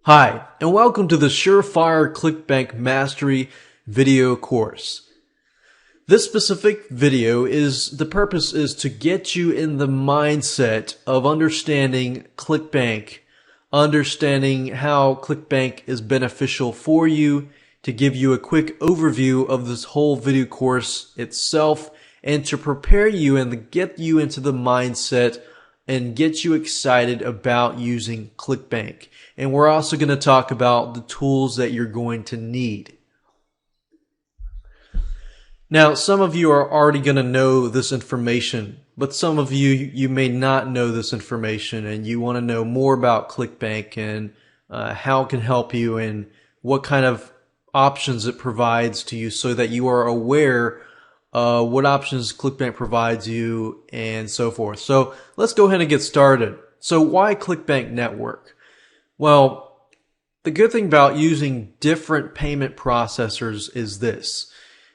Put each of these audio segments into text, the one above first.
Hi, and welcome to the Surefire Clickbank Mastery video course. This specific video the purpose is to get you in the mindset of understanding Clickbank, understanding how Clickbank is beneficial for you, to give you a quick overview of this whole video course itself, and to prepare you and get you into the mindset and get you excited about using Clickbank. And we're also going to talk about the tools that you're going to need. Now, some of you are already going to know this information, but some of you may not know this information, and you want to know more about Clickbank and how it can help you and what kind of options it provides to you, so that you are aware what options Clickbank provides you and so forth. So let's go ahead and get started. So why Clickbank Network? Well, the good thing about using different payment processors is this.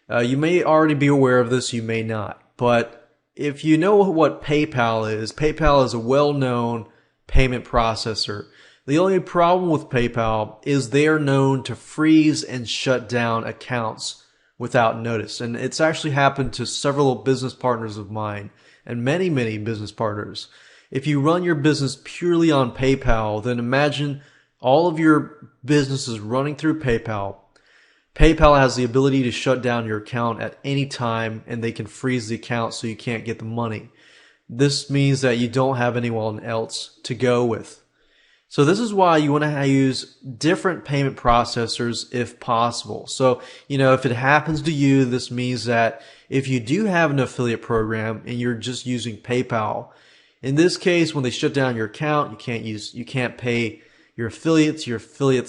You may already be aware of this, you may not. But if you know what PayPal is a well-known payment processor. The only problem with PayPal is they are known to freeze and shut down accounts without notice. And it's actually happened to several business partners of mine and many business partners. If you run your business purely on PayPal, then imagine all of your business is running through PayPal. PayPal has the ability to shut down your account at any time, and they can freeze the account so you can't get the money. This means that you don't have anyone else to go with. So this is why you want to use different payment processors if possible. So, if it happens to you, this means that if you do have an affiliate program and you're just using PayPal, in this case, when they shut down your account, you can't pay your affiliates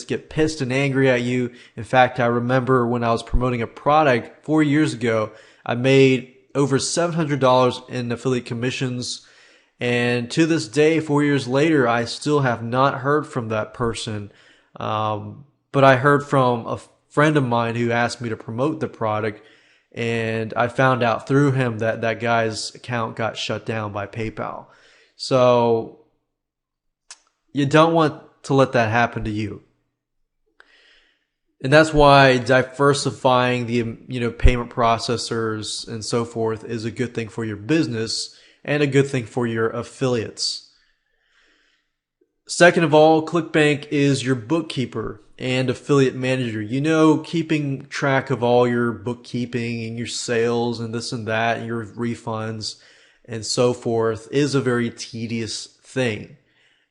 get pissed and angry at you. In fact, I remember when I was promoting a product 4 years ago, I made over $700 in affiliate commissions. And to this day, 4 years later, I still have not heard from that person. But I heard from a friend of mine who asked me to promote the product, and I found out through him that that guy's account got shut down by PayPal. So you don't want to let that happen to you. And that's why diversifying the payment processors and so forth is a good thing for your business and a good thing for your affiliates. Second of all, Clickbank is your bookkeeper and affiliate manager. Keeping track of all your bookkeeping and your sales and this and that and your refunds and so forth is a very tedious thing.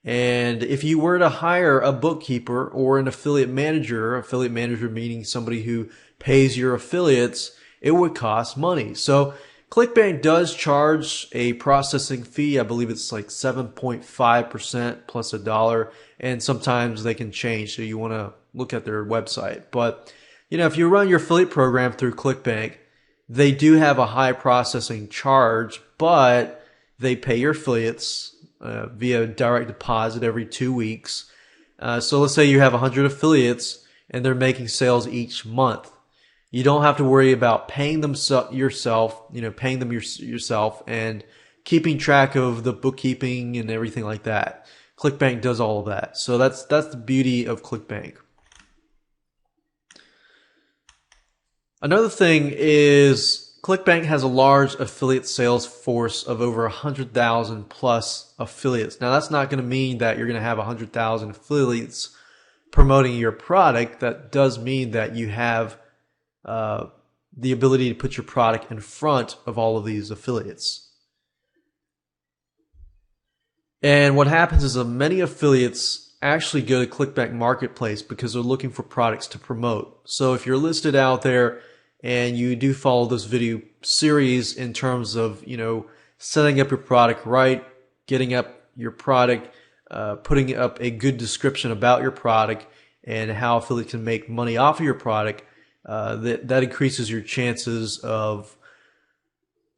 And if you were to hire a bookkeeper or an affiliate manager meaning somebody who pays your affiliates, it would cost money. So Clickbank does charge a processing fee. I believe it's like 7.5% plus $1, and sometimes they can change, so you want to look at their website. But if you run your affiliate program through Clickbank, they do have a high processing charge, but they pay your affiliates via direct deposit every 2 weeks. So let's say you have 100 affiliates and they're making sales each month. You don't have to worry about paying them yourself and keeping track of the bookkeeping and everything like that. Clickbank does all of that. So that's the beauty of Clickbank. Another thing is Clickbank has a large affiliate sales force of over 100,000 plus affiliates. Now, that's not going to mean that you're going to have 100,000 affiliates promoting your product. That does mean that you have the ability to put your product in front of all of these affiliates. And what happens is that many affiliates actually go to Clickbank Marketplace because they're looking for products to promote. So if you're listed out there and you do follow this video series in terms of, setting up your product right, getting up your product, putting up a good description about your product and how affiliates can make money off of your product, that increases your chances of,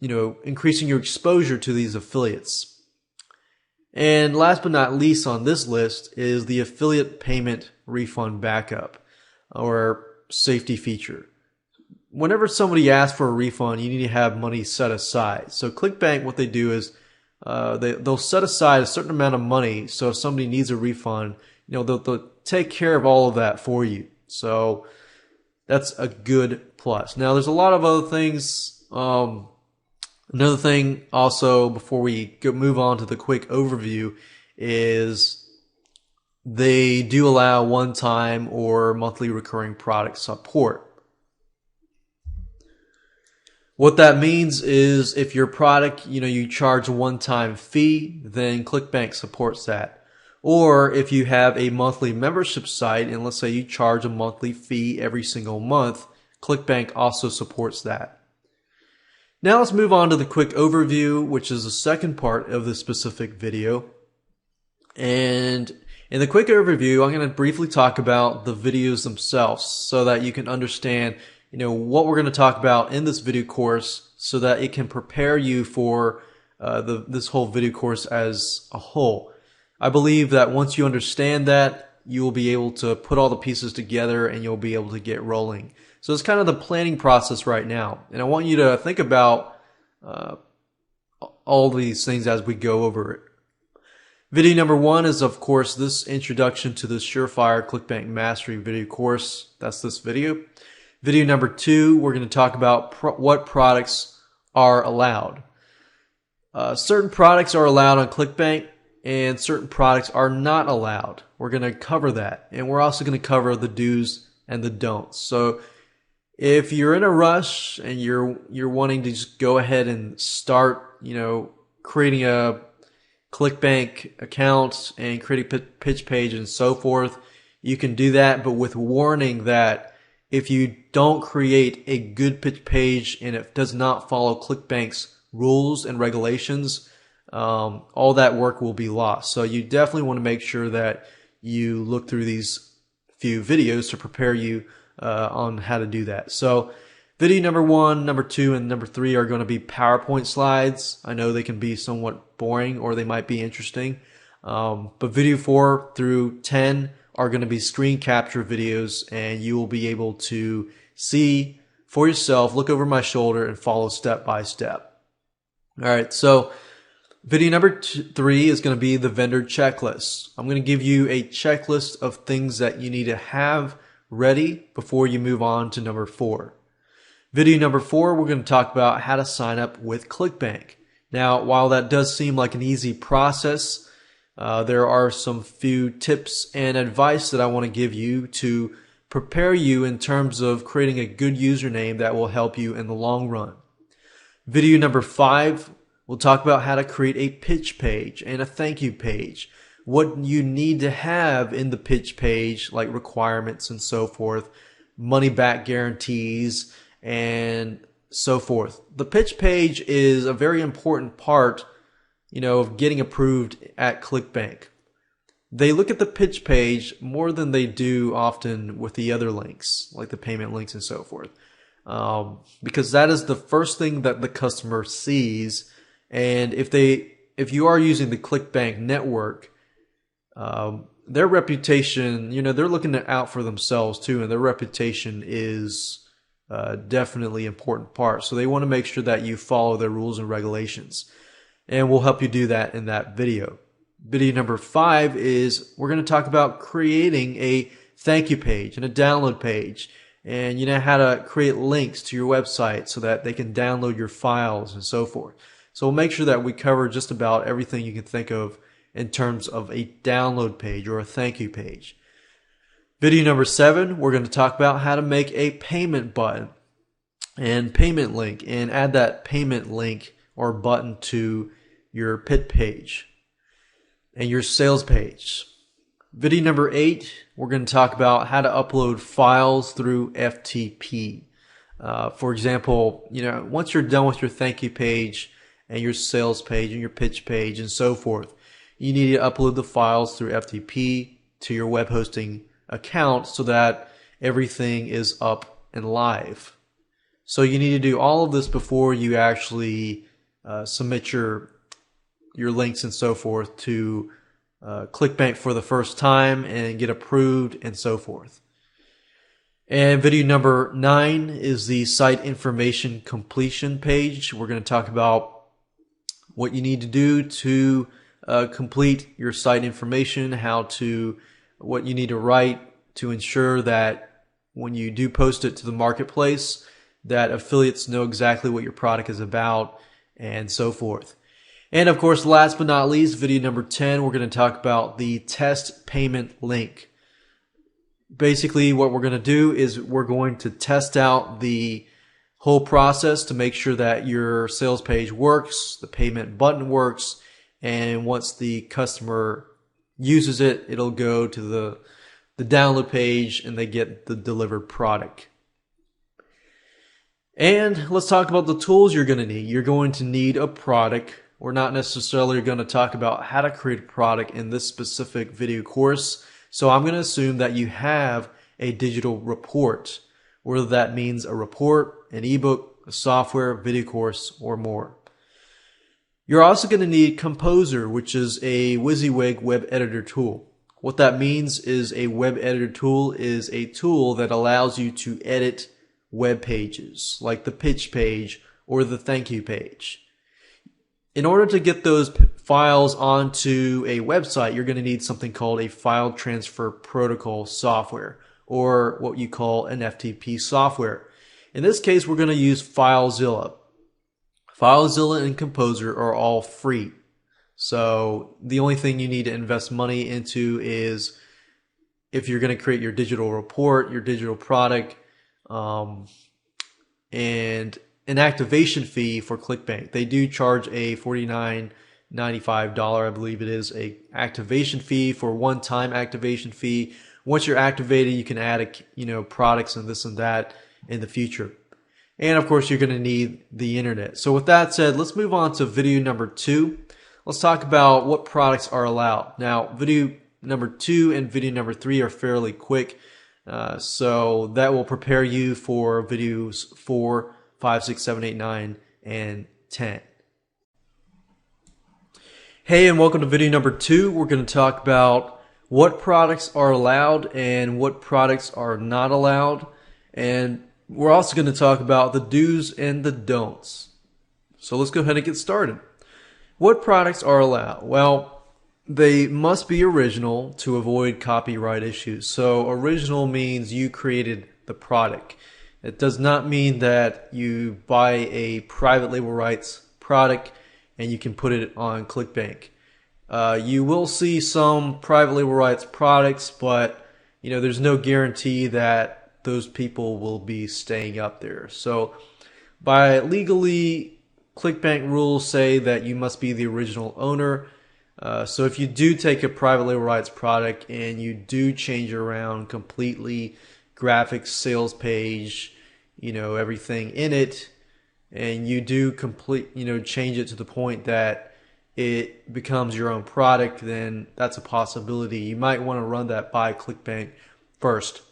increasing your exposure to these affiliates. And last but not least on this list is the affiliate payment refund backup or safety feature. Whenever somebody asks for a refund, you need to have money set aside. So Clickbank, what they do is they'll set aside a certain amount of money. So if somebody needs a refund, they'll take care of all of that for you. So that's a good plus. Now, there's a lot of other things. Another thing also before we move on to the quick overview is they do allow one-time or monthly recurring product support. What that means is if your product, you charge a one-time fee, then Clickbank supports that. Or if you have a monthly membership site and let's say you charge a monthly fee every single month, Clickbank also supports that. Now let's move on to the quick overview, which is the second part of this specific video. And in the quick overview, I'm going to briefly talk about the videos themselves so that you can understand, what we're going to talk about in this video course so that it can prepare you for this whole video course as a whole. I believe that once you understand that, you will be able to put all the pieces together and you'll be able to get rolling. So it's kind of the planning process right now. And I want you to think about all these things as we go over it. Video number 1 is, of course, this introduction to the Surefire Clickbank Mastery video course. That's this video. Video number 2, we're going to talk about what products are allowed. Certain products are allowed on Clickbank and certain products are not allowed. We're going to cover that. And we're also going to cover the do's and the don'ts. So if you're in a rush and you're wanting to just go ahead and start, creating a Clickbank account and creating a pitch page and so forth, you can do that, but with warning that if you don't create a good pitch page and it does not follow Clickbank's rules and regulations, all that work will be lost. So you definitely want to make sure that you look through these few videos to prepare you on how to do that. So video number 1, number 2, and number 3 are going to be PowerPoint slides. I know they can be somewhat boring or they might be interesting. But video 4 through 10 are going to be screen capture videos and you will be able to see for yourself, look over my shoulder and follow step by step. All right, so video number 3 is going to be the vendor checklist. I'm going to give you a checklist of things that you need to have ready before you move on to number 4. Video number 4, we're going to talk about how to sign up with Clickbank. Now, while that does seem like an easy process, there are some few tips and advice that I want to give you to prepare you in terms of creating a good username that will help you in the long run. Video number 5, we'll talk about how to create a pitch page and a thank you page. What you need to have in the pitch page, like requirements and so forth, money back guarantees, and so forth. The pitch page is a very important part, of getting approved at Clickbank. They look at the pitch page more than they do often with the other links, like the payment links and so forth. Because that is the first thing that the customer sees. And if you are using the Clickbank network, their reputation, they're looking out for themselves too, and their reputation is definitely an important part. So they want to make sure that you follow their rules and regulations. And we'll help you do that in that video. Video number 5 is we're going to talk about creating a thank you page and a download page. And how to create links to your website so that they can download your files and so forth. So we'll make sure that we cover just about everything you can think of in terms of a download page or a thank you page. Video number 7, we're going to talk about how to make a payment button and payment link and add that payment link or button to your pitch page and your sales page. Video number 8, we're going to talk about how to upload files through FTP. For example, once you're done with your thank you page and your sales page and your pitch page and so forth, you need to upload the files through FTP to your web hosting account so that everything is up and live. So you need to do all of this before you actually submit your links and so forth to Clickbank for the first time and get approved and so forth. And video number 9 is the site information completion page. We're going to talk about what you need to do to complete your site information, how to what you need to write to ensure that when you do post it to the marketplace, that affiliates know exactly what your product is about and so forth. And of course, last but not least, video number 10, we're going to talk about the test payment link. Basically, what we're going to do is we're going to test out the whole process to make sure that your sales page works, the payment button works, and once the customer uses it, it'll go to the download page and they get the delivered product. And let's talk about the tools you're going to need. You're going to need a product. We're not necessarily going to talk about how to create a product in this specific video course. So I'm going to assume that you have a digital report, whether that means a report, an ebook, a software, video course, or more. You're also going to need Composer, which is a WYSIWYG web editor tool. What that means is a web editor tool is a tool that allows you to edit web pages, like the pitch page or the thank you page. In order to get those files onto a website, you're going to need something called a file transfer protocol software, or what you call an FTP software. In this case, we're going to use FileZilla. FileZilla and Composer are all free. So the only thing you need to invest money into is if you're going to create your digital report, your digital product, and an activation fee for Clickbank. They do charge a $49.95, I believe it is, a activation fee for one-time activation fee. Once you're activated, you can add products and this and that in the future. And of course, you're going to need the internet. So with that said, let's move on to video number 2. Let's talk about what products are allowed. Now, video number 2 and video number 3 are fairly quick. So that will prepare you for videos 4, 5, 6, 7, 8, 9, and 10. Hey, and welcome to video number 2. We're going to talk about what products are allowed and what products are not allowed. And we're also going to talk about the do's and the don'ts. So let's go ahead and get started. What products are allowed? Well, they must be original to avoid copyright issues. So original means you created the product. It does not mean that you buy a private label rights product and you can put it on Clickbank. You will see some private label rights products, but there's no guarantee that those people will be staying up there. So by legally, Clickbank rules say that you must be the original owner. So if you do take a private label rights product and you do change it around completely, graphics, sales page, everything in it, and you do change it to the point that it becomes your own product, then that's a possibility. You might want to run that by Clickbank first.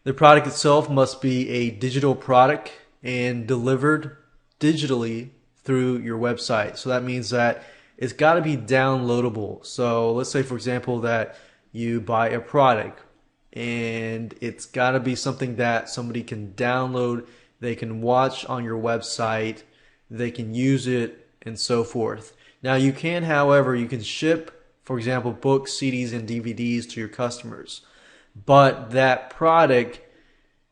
The product itself must be a digital product and delivered digitally through your website. So that means that it's got to be downloadable. So let's say, for example, that you buy a product and it's got to be something that somebody can download, they can watch on your website, they can use it, and so forth. Now you can, however, you can ship, for example, books, CDs, and DVDs to your customers. But that product,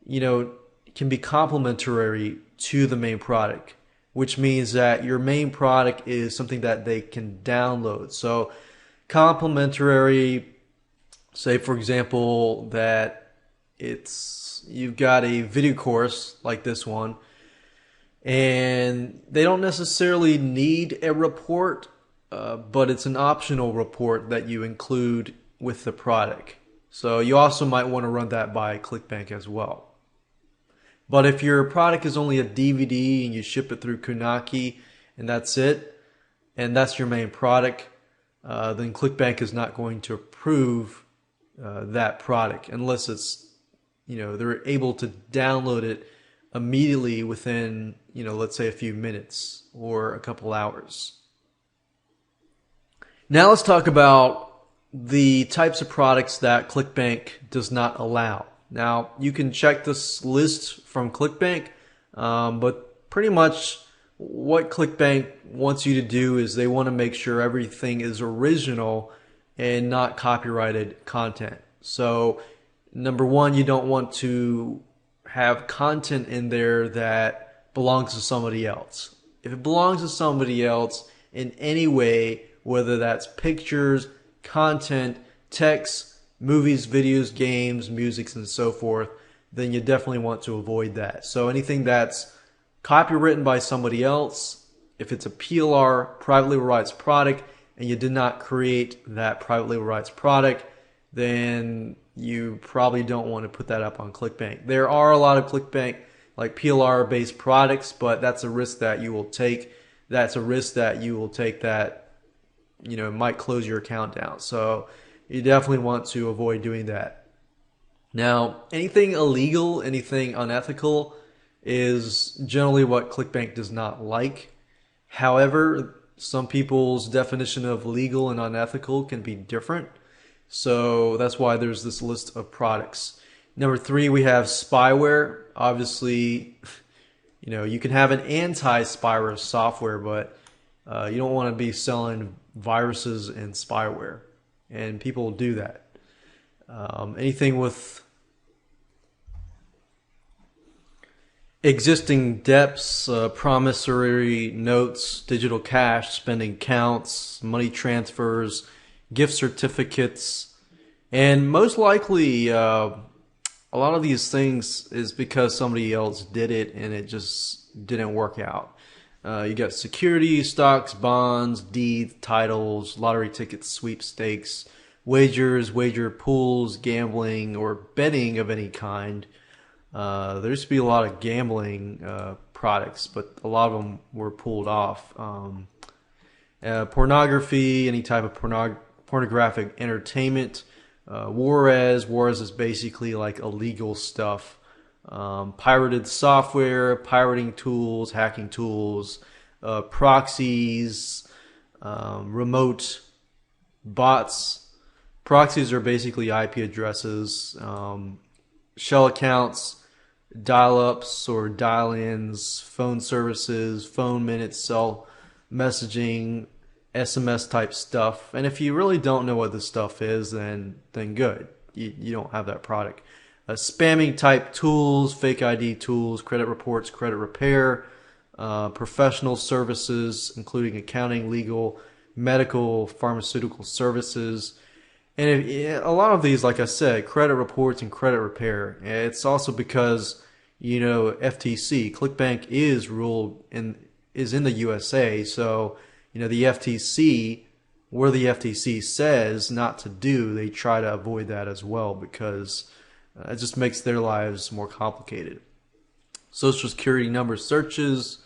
can be complementary to the main product, which means that your main product is something that they can download. So complementary, say for example that you've got a video course like this one, and they don't necessarily need a report, but it's an optional report that you include with the product. So you also might want to run that by Clickbank as well. But if your product is only a DVD and you ship it through Kunaki and that's it, and that's your main product, then Clickbank is not going to approve that product unless it's, they're able to download it immediately within, let's say a few minutes or a couple hours. Now let's talk about the types of products that Clickbank does not allow. Now, you can check this list from Clickbank, but pretty much what Clickbank wants you to do is they want to make sure everything is original and not copyrighted content. So number one, you don't want to have content in there that belongs to somebody else. If it belongs to somebody else in any way, whether that's pictures, content, text, movies, videos, games, music, and so forth, then you definitely want to avoid that. So anything that's copywritten by somebody else, if it's a PLR, private label rights product, and you did not create that private label rights product, then you probably don't want to put that up on Clickbank. There are a lot of Clickbank like PLR based products, but that's a risk that you will take. That's a risk that you will take that, might close your account down. So you definitely want to avoid doing that. Now, anything illegal, anything unethical is generally what Clickbank does not like. However, some people's definition of legal and unethical can be different. So that's why there's this list of products. Number 3, we have spyware. Obviously, you can have an anti-spyware software, but you don't want to be selling viruses and spyware. And people do that. Anything with existing debts, promissory notes, digital cash, spending counts, money transfers, gift certificates, and most likely a lot of these things is because somebody else did it and it just didn't work out. You got securities, stocks, bonds, deeds, titles, lottery tickets, sweepstakes, wagers, wager pools, gambling, or betting of any kind. There used to be a lot of gambling products, but a lot of them were pulled off. Pornography, any type of pornographic entertainment. Juarez is basically like illegal stuff. Pirated software, pirating tools, hacking tools, proxies, remote bots. Proxies are basically IP addresses, shell accounts, dial-ups or dial-ins, phone services, phone minutes, cell messaging, SMS type stuff. And if you really don't know what this stuff is, then good. You don't have that product. Spamming type tools, fake ID tools, credit reports, credit repair, professional services, including accounting, legal, medical, pharmaceutical services. And a lot of these, like I said, credit reports and credit repair. It's also because, FTC, Clickbank is in the USA. So, the FTC, where the FTC says not to do, they try to avoid that as well because it just makes their lives more complicated. Social Security number searches,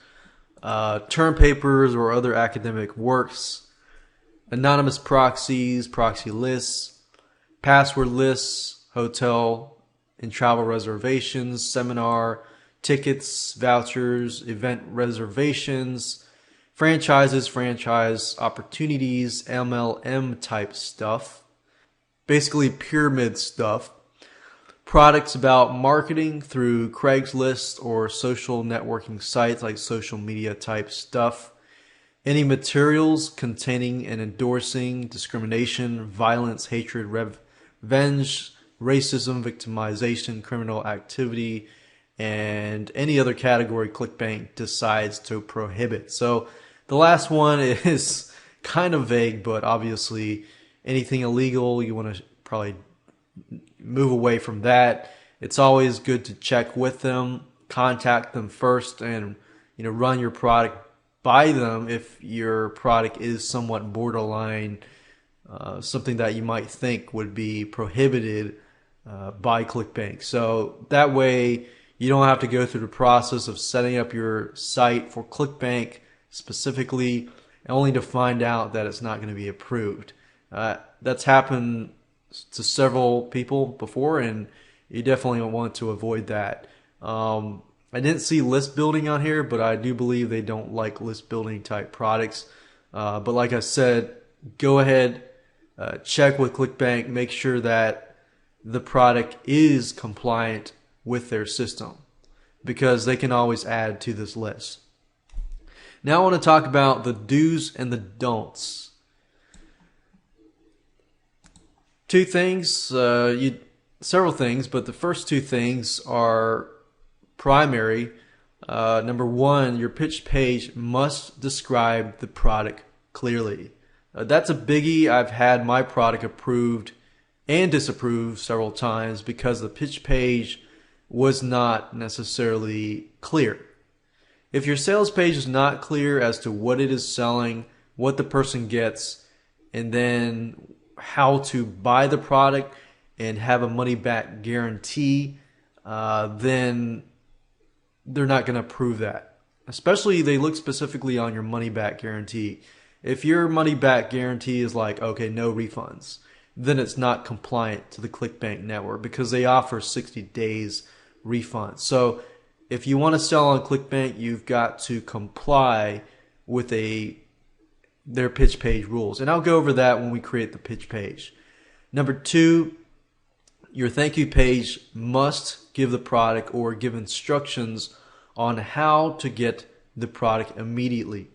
term papers or other academic works, anonymous proxies, proxy lists, password lists, hotel and travel reservations, seminar tickets, vouchers, event reservations, franchises, franchise opportunities, MLM type stuff, basically pyramid stuff, products about marketing through Craigslist or social networking sites like social media type stuff, any materials containing and endorsing discrimination, violence, hatred, revenge, racism, victimization, criminal activity, and any other category Clickbank decides to prohibit. So the last one is kind of vague, but obviously anything illegal, you want to probably move away from that. It's always good to check with them, contact them first, and run your product by them if your product is somewhat borderline, something that you might think would be prohibited by Clickbank. So that way you don't have to go through the process of setting up your site for Clickbank specifically, only to find out that it's not going to be approved. That's happened to several people before, and you definitely want to avoid that. I didn't see list building on here, but I do believe they don't like list building type products. But like I said, go ahead, check with Clickbank, make sure that the product is compliant with their system, because they can always add to this list. Now I want to talk about the do's and the don'ts. Two things, several things, but the first two things are primary. Number one, your pitch page must describe the product clearly. That's a biggie. I've had my product approved and disapproved several times because the pitch page was not necessarily clear. If your sales page is not clear as to what it is selling, what the person gets, and then how to buy the product and have a money back guarantee, then they're not going to approve that. Especially they look specifically on your money back guarantee. If your money back guarantee is like, okay, no refunds, then it's not compliant to the Clickbank network because they offer 60 days refund. So if you want to sell on Clickbank, you've got to comply with their pitch page rules. And I'll go over that when we create the pitch page. Number two, your thank you page must give the product or give instructions on how to get the product immediately.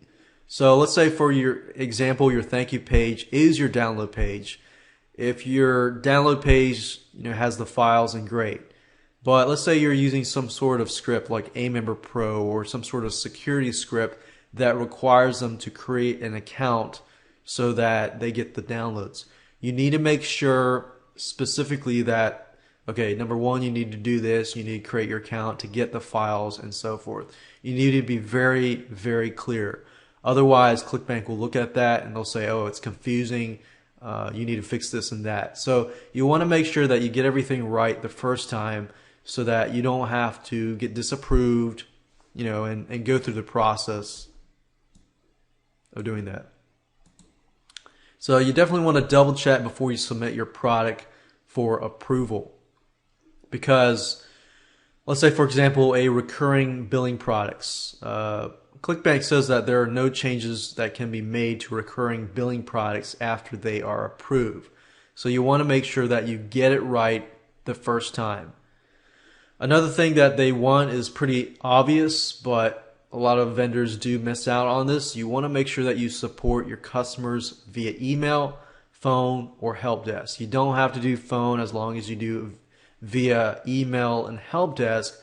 So let's say for your example, your thank you page is your download page. If your download page has the files, then great. But let's say you're using some sort of script like A-Member Pro or some sort of security script that requires them to create an account so that they get the downloads. You need to make sure specifically that, okay, number one, you need to do this. You need to create your account to get the files and so forth. You need to be very, very clear. Otherwise, Clickbank will look at that and they'll say, oh, it's confusing. You need to fix this and that. So you want to make sure that you get everything right the first time so that you don't have to get disapproved, and go through the process of doing that. So you definitely want to double check before you submit your product for approval. Because let's say, for example, a recurring billing products. Clickbank says that there are no changes that can be made to recurring billing products after they are approved. So you want to make sure that you get it right the first time. Another thing that they want is pretty obvious, but a lot of vendors do miss out on this. You want to make sure that you support your customers via email, phone, or help desk. You don't have to do phone as long as you do via email and help desk,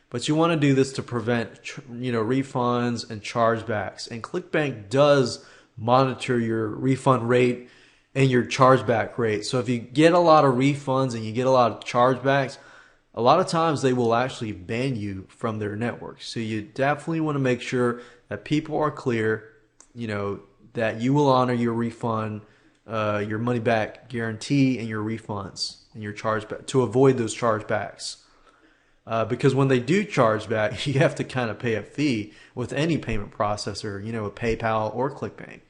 but you want to do this to prevent refunds and chargebacks. And Clickbank does monitor your refund rate and your chargeback rate. So if you get a lot of refunds and you get a lot of chargebacks, a lot of times they will actually ban you from their network. So you definitely want to make sure that people are clear, that you will honor your refund, your money back guarantee, and your refunds and your chargeback to avoid those chargebacks. Because when they do charge back, you have to kind of pay a fee with any payment processor, a PayPal or Clickbank.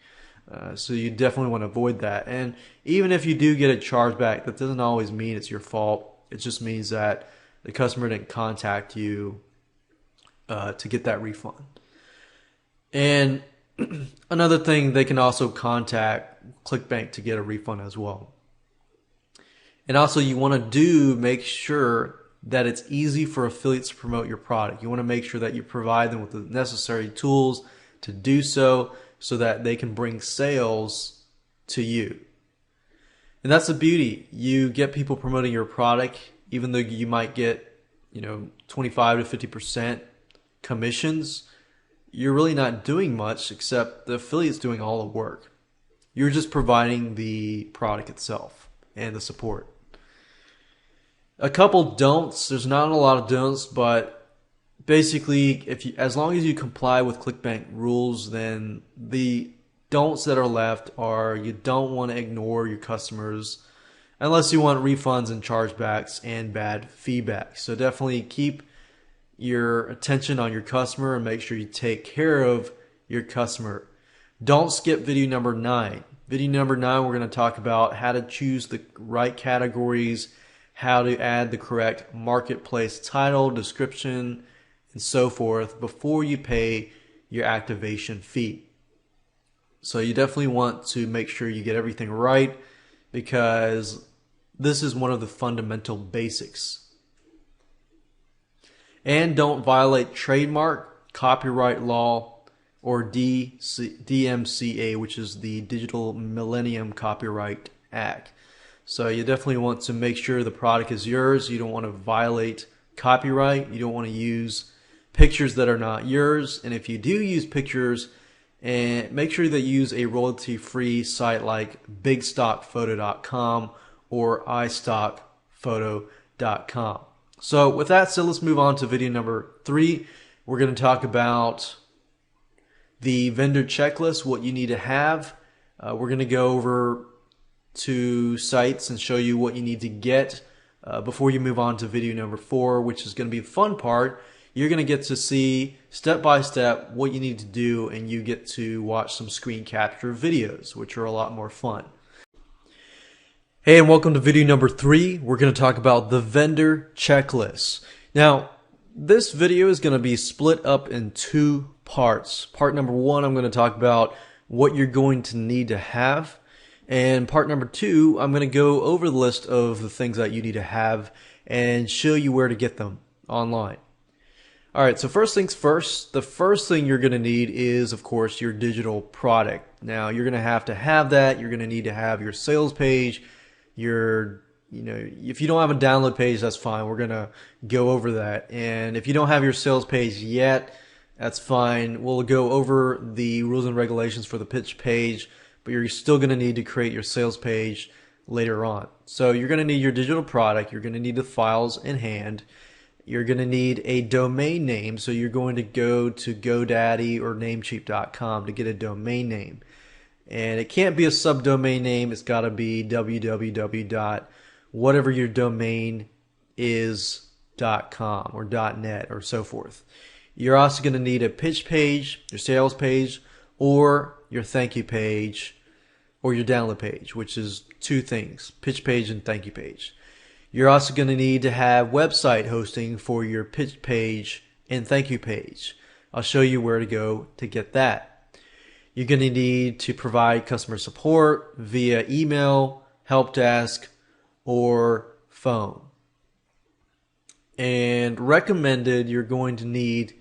So you definitely want to avoid that. And even if you do get a chargeback, that doesn't always mean it's your fault. It just means that the customer didn't contact you to get that refund. And another thing, they can also contact Clickbank to get a refund as well. And also you want to make sure that it's easy for affiliates to promote your product. You want to make sure that you provide them with the necessary tools to do so that they can bring sales to you. And that's the beauty. You get people promoting your product, even though you might get, 25 to 50% commissions. You're really not doing much except the affiliate's doing all the work. You're just providing the product itself and the support. A couple don'ts. There's not a lot of don'ts, but basically, as long as you comply with Clickbank rules, then the don'ts that are left are you don't want to ignore your customers unless you want refunds and chargebacks and bad feedback. So definitely keep your attention on your customer and make sure you take care of your customer. Don't skip video number 9. Video number 9, we're going to talk about how to choose the right categories, how to add the correct marketplace title, description, and so forth before you pay your activation fee. So you definitely want to make sure you get everything right because this is one of the fundamental basics. And don't violate trademark, copyright law, or DMCA, which is the Digital Millennium Copyright Act. So you definitely want to make sure the product is yours. You don't want to violate copyright. You don't want to use pictures that are not yours. And if you do use pictures, and make sure that you use a royalty-free site like bigstockphoto.com or istockphoto.com. So with that said, let's move on to video number 3. We're going to talk about the vendor checklist, what you need to have. We're going to go over to sites and show you what you need to get before you move on to video number 4, which is going to be the fun part. You're going to get to see step by step what you need to do, and you get to watch some screen capture videos, which are a lot more fun. Hey, and welcome to video number 3. We're going to talk about the vendor checklist. Now, this video is going to be split up in 2 parts. Part number 1, I'm going to talk about what you're going to need to have. And part number 2, I'm going to go over the list of the things that you need to have and show you where to get them online. Alright, so first things first, the first thing you're going to need is, of course, your digital product. Now, you're going to have that. You're going to need to have your sales page, if you don't have a download page, that's fine. We're going to go over that. And if you don't have your sales page yet, that's fine. We'll go over the rules and regulations for the pitch page, but you're still going to need to create your sales page later on. So you're going to need your digital product. You're going to need the files in hand. You're going to need a domain name. So you're going to go to GoDaddy or Namecheap.com to get a domain name. And it can't be a subdomain name. It's got to be www.whatever your domain is.com or .net or so forth. You're also going to need a pitch page, your sales page, or your thank you page, or your download page, which is 2 things, pitch page and thank you page. You're also going to need to have website hosting for your pitch page and thank you page. I'll show you where to go to get that. You're going to need to provide customer support via email, help desk, or phone. And recommended, you're going to need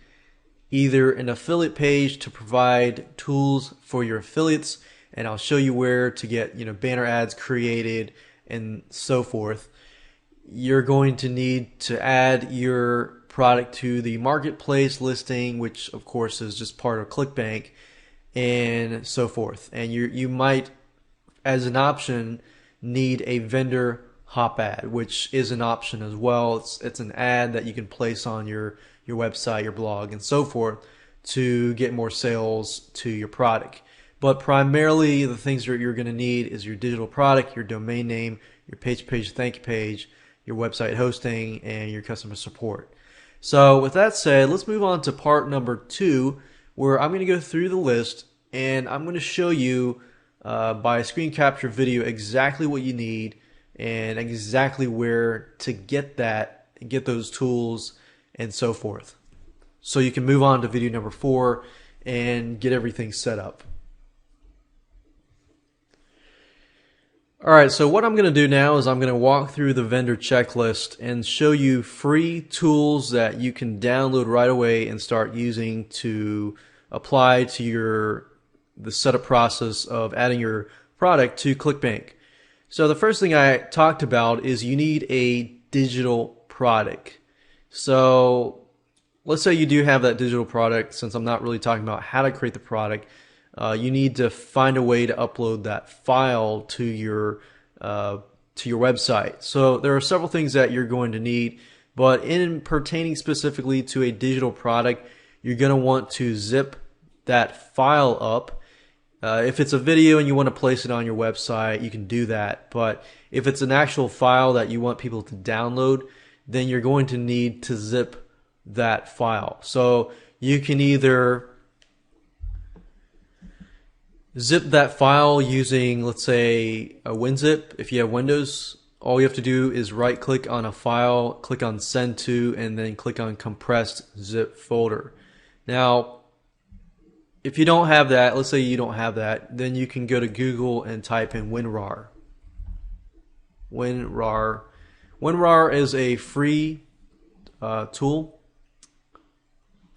either an affiliate page to provide tools for your affiliates, and I'll show you where to get banner ads created and so forth. You're going to need to add your product to the marketplace listing, which of course is just part of Clickbank, and so forth. And you might, as an option, need a vendor hop ad, which is an option as well. It's an ad that you can place on your website, your blog, and so forth to get more sales to your product. But primarily the things that you're going to need is your digital product, your domain name, your pitch page, thank you page, your website hosting, and your customer support. So with that said, let's move on to part number 2, where I'm going to go through the list and I'm going to show you by a screen capture video exactly what you need and exactly where to get those tools and so forth. So you can move on to video number 4 and get everything set up. Alright, so what I'm going to do now is I'm going to walk through the vendor checklist and show you free tools that you can download right away and start using to apply to the setup process of adding your product to Clickbank. So the first thing I talked about is you need a digital product. So let's say you do have that digital product. Since I'm not really talking about how to create the product, you need to find a way to upload that file to your website. So there are several things that you're going to need, but in pertaining specifically to a digital product, you're going to want to zip that file up. If it's a video and you want to place it on your website, you can do that. But if it's an actual file that you want people to download, then you're going to need to zip that file. So you can either zip that file using, let's say, a WinZip. If you have Windows, all you have to do is right click on a file, click on send to, and then click on compressed zip folder. Now, if you don't have that, let's say you don't have that, then you can go to Google and type in WinRAR. WinRAR. WinRAR is a free tool.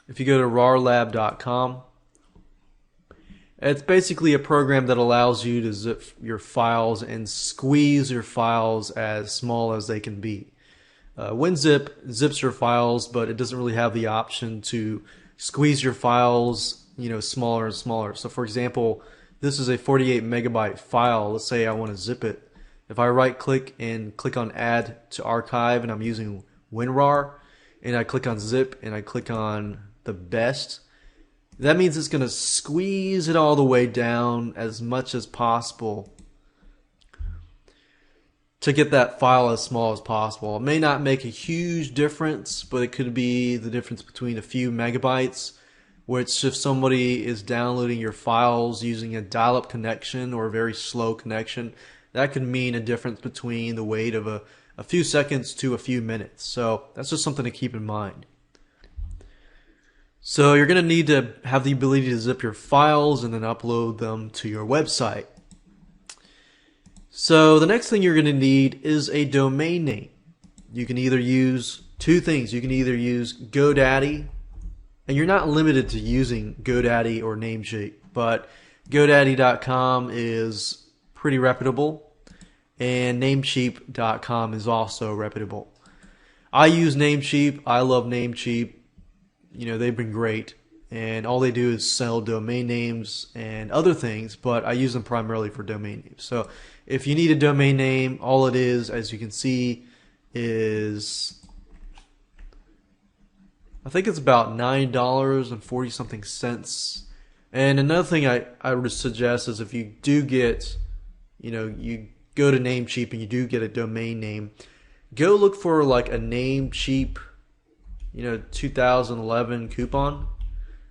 If you go to rarlab.com, It's basically a program that allows you to zip your files and squeeze your files as small as they can be. WinZip zips your files, but it doesn't really have the option to squeeze your files, smaller and smaller. So for example, this is a 48 megabyte file. Let's say I want to zip it. If I right click and click on add to archive, and I'm using WinRAR, and I click on zip and I click on the best, that means it's going to squeeze it all the way down as much as possible to get that file as small as possible. It may not make a huge difference, but it could be the difference between a few megabytes, which if somebody is downloading your files using a dial-up connection or a very slow connection, that could mean a difference between the wait of a few seconds to a few minutes. So that's just something to keep in mind. So you're going to need to have the ability to zip your files and then upload them to your website. So the next thing you're going to need is a domain name. You can either use two things. You can either use GoDaddy, and you're not limited to using GoDaddy or Namecheap, but GoDaddy.com is pretty reputable, and Namecheap.com is also reputable. I use Namecheap. I love Namecheap. They've been great, and all they do is sell domain names and other things, but I use them primarily for domain names. So if you need a domain name, all it is, as you can see, is I think it's about $9.40 something cents. And another thing I would suggest is if you do get, you go to Namecheap and you do get a domain name, go look for like a Namecheap 2011 coupon.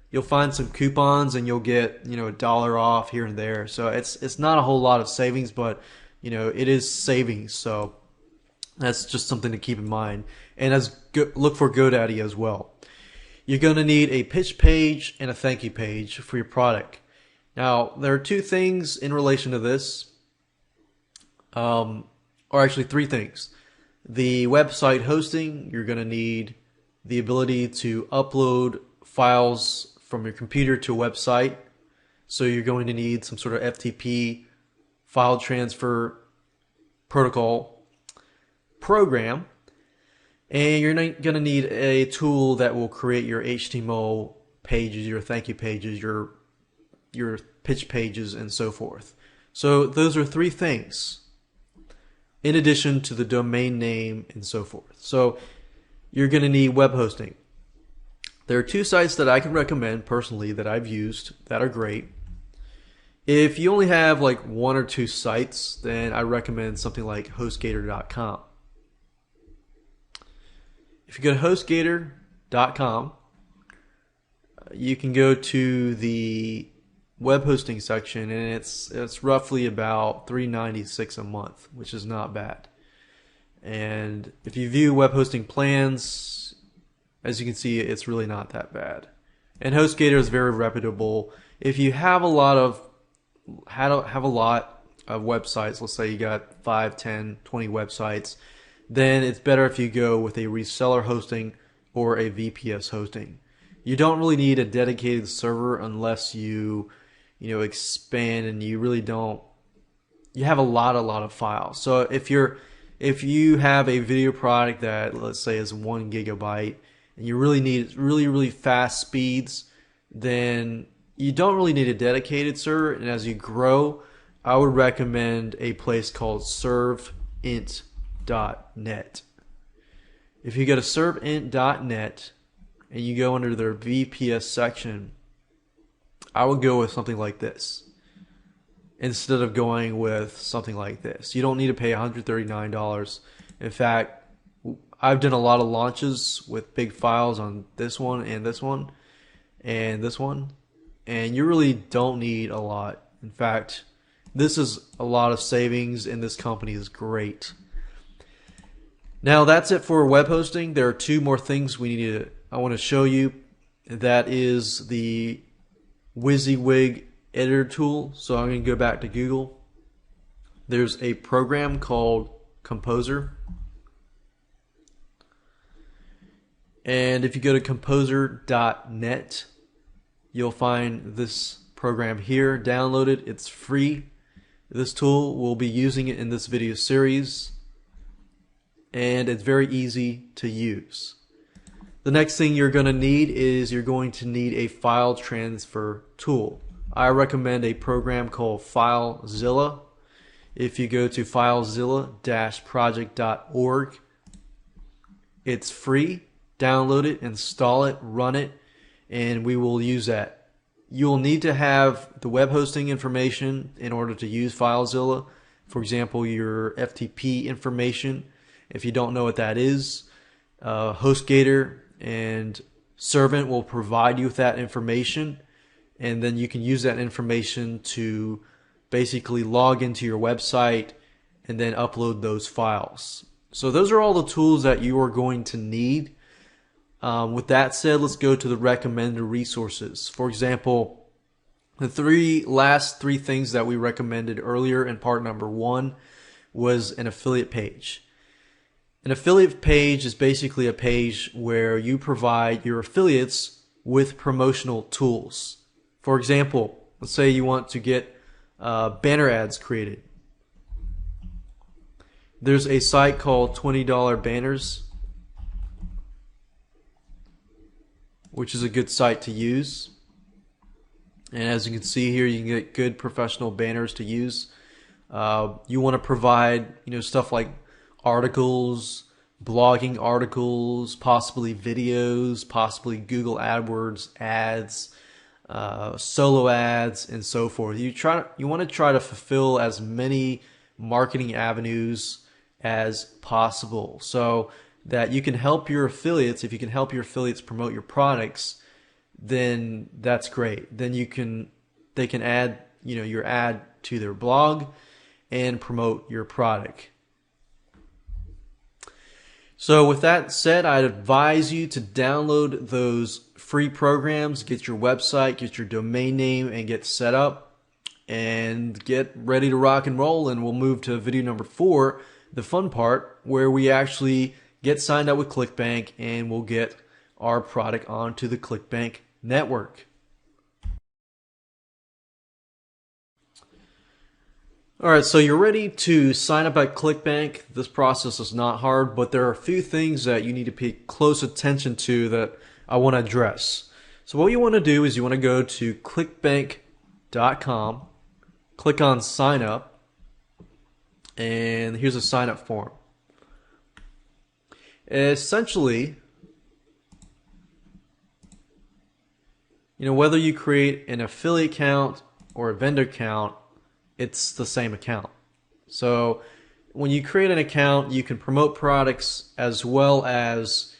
You'll find some coupons and you'll get $1 off here and there. So it's not a whole lot of savings, but it is savings. So that's just something to keep in mind. And look for GoDaddy as well. You're going to need a pitch page and a thank you page for your product. Now there are two things in relation to this, or actually three things. The website hosting, you're going to need the ability to upload files from your computer to a website. So you're going to need some sort of FTP file transfer protocol program. And you're going to need a tool that will create your HTML pages, your thank you pages, your pitch pages, and so forth. So those are three things in addition to the domain name and so forth. So you're going to need web hosting. There are two sites that I can recommend personally that I've used that are great. If you only have like one or two sites, then I recommend something like HostGator.com. If you go to HostGator.com, you can go to the web hosting section, and it's roughly about $3.96 a month, which is not bad. And if you view web hosting plans, as you can see, it's really not that bad. And HostGator is very reputable. If you have a lot of websites, let's say you got 5, 10, 20 websites, then it's better if you go with a reseller hosting or a VPS hosting. You don't really need a dedicated server unless you expand and you really don't. You have a lot of files. So if you have a video product that, let's say, is 1 gigabyte and you really need really fast speeds, then you don't really need a dedicated server. And as you grow, I would recommend a place called serveint.net. If you go to serveint.net and you go under their VPS section, I would go with something like this instead of going with something like this. You don't need to pay $139. In fact, I've done a lot of launches with big files on this one and this one and this one, and you really don't need a lot. In fact, this is a lot of savings, and this company is great. Now that's it for web hosting. There are two more things I want to show you. That is the WYSIWYG editor tool. So I'm going to go back to Google. There's a program called Composer. And if you go to composer.net, you'll find this program here, download it. It's free. This tool, we'll be using it in this video series, and it's very easy to use. The next thing you're going to need is you're going to need a file transfer tool. I recommend a program called FileZilla. If you go to filezilla-project.org, it's free. Download it, install it, run it, and we will use that. You'll need to have the web hosting information in order to use FileZilla. For example, your FTP information. If you don't know what that is, HostGator and Servant will provide you with that information, and then you can use that information to basically log into your website and then upload those files. So those are all the tools that you are going to need. With that said, let's go to the recommended resources. For example, the last three things that we recommended earlier in part number 1 was an affiliate page. An affiliate page is basically a page where you provide your affiliates with promotional tools. For example, let's say you want to get banner ads created. There's a site called $20 Banners, which is a good site to use. And as you can see here, you can get good professional banners to use. You want to provide, stuff like articles, blogging articles, possibly videos, possibly Google AdWords ads, solo ads, and so forth. You want to try to fulfill as many marketing avenues as possible, so that you can help your affiliates. If you can help your affiliates promote your products, then that's great. Then they can add your ad to their blog and promote your product. So with that said, I'd advise you to download those free programs, get your website, get your domain name, and get set up and get ready to rock and roll. And we'll move to video number 4, the fun part, where we actually get signed up with Clickbank and we'll get our product onto the Clickbank network. Alright, so you're ready to sign up at Clickbank. This process is not hard, but there are a few things that you need to pay close attention to that I want to address. So what you want to do is you want to go to clickbank.com, click on sign up, and here's a sign up form. Essentially, whether you create an affiliate account or a vendor account, it's the same account. So when you create an account, you can promote products as well as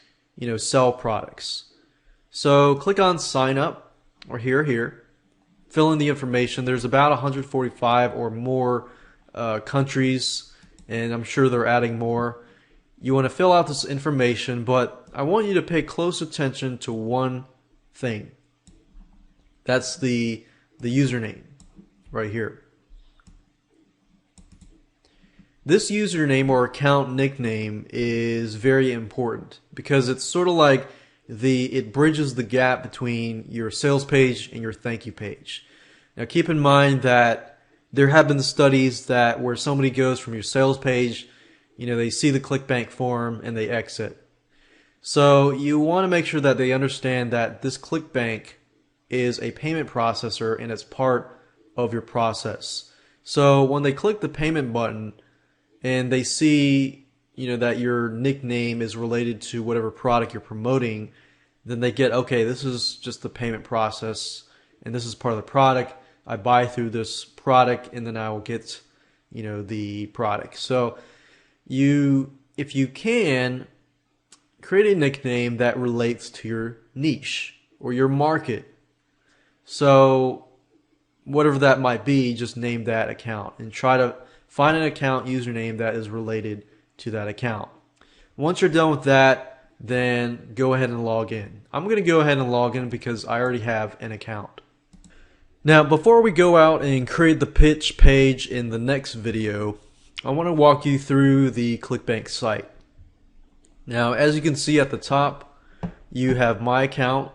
sell products. So click on sign up, or here, fill in the information. There's about 145 or more countries, and I'm sure they're adding more. You want to fill out this information, but I want you to pay close attention to one thing. That's the username right here. This username or account nickname is very important because it's sort of like it bridges the gap between your sales page and your thank you page. Now keep in mind that there have been studies that where somebody goes from your sales page, they see the Clickbank form and they exit. So you want to make sure that they understand that this Clickbank is a payment processor and it's part of your process. So when they click the payment button and they see that your nickname is related to whatever product you're promoting, then they get, okay, this is just the payment process and this is part of the product. I buy through this product and then I will get the product. So if you can, create a nickname that relates to your niche or your market. So whatever that might be, just name that account and try to find an account username that is related to that account. Once you're done with that, then go ahead and log in. I'm going to go ahead and log in because I already have an account. Now, before we go out and create the pitch page in the next video, I want to walk you through the Clickbank site. Now, as you can see at the top, you have my account.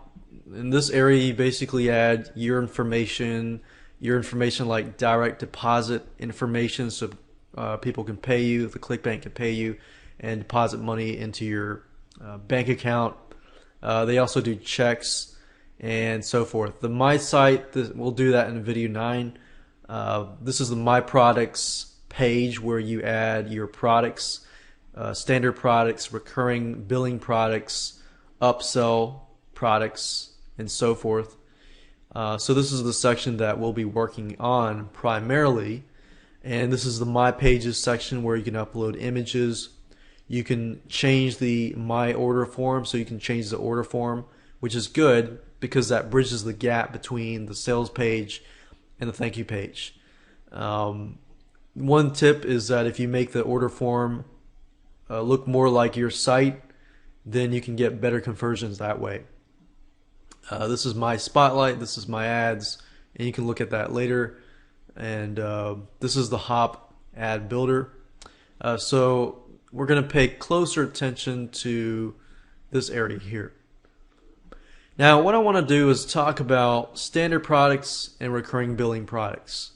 In this area, you basically add your information like direct deposit information, so people can pay you, the Clickbank can pay you, and deposit money into your bank account. They also do checks and so forth. The My Site, we'll do that in video 9. This is the My Products page where you add your products, standard products, recurring billing products, upsell products, and so forth. So this is the section that we'll be working on primarily. And this is the My Pages section where you can upload images. You can change the My Order form, so you can change the order form, which is good because that bridges the gap between the sales page and the thank you page. One tip is that if you make the order form look more like your site, then you can get better conversions that way. This is my spotlight, this is my ads, and you can look at that later. And this is the Hop ad builder. So we're going to pay closer attention to this area here. Now what I want to do is talk about standard products and recurring billing products.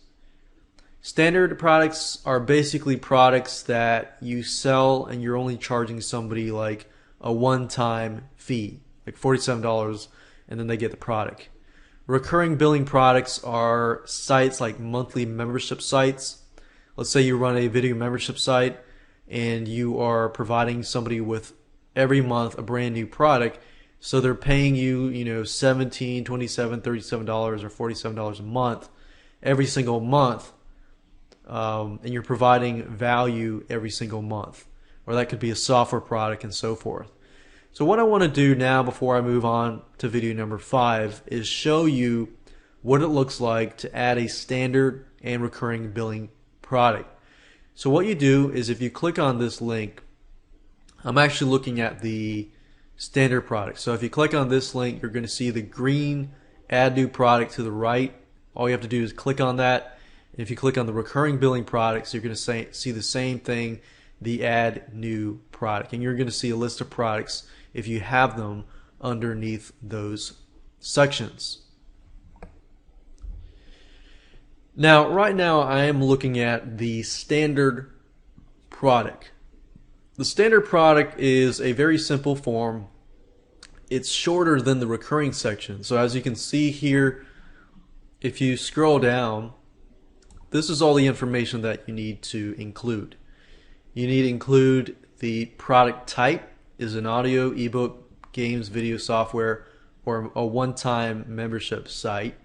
Standard products are basically products that you sell and you're only charging somebody like a one-time fee, like $47, and then they get the product. Recurring billing products are sites like monthly membership sites. Let's say you run a video membership site and you are providing somebody with every month a brand new product, so they're paying you, $17, $27, $37 or $47 a month every single month, and you're providing value every single month, or that could be a software product and so forth. So what I want to do now before I move on to video number 5 is show you what it looks like to add a standard and recurring billing product. So what you do is if you click on this link, I'm actually looking at the standard product. So if you click on this link, you're going to see the green add new product to the right. All you have to do is click on that. And if you click on the recurring billing products, you're going to see the same thing, the add new product. And you're going to see a list of products if you have them underneath those sections. Now, right now I am looking at the standard product. The standard product is a very simple form. It's shorter than the recurring section. So as you can see here, if you scroll down, this is all the information that you need to include. You need to include the product type, is an audio, ebook, games, video, software, or a one-time membership site.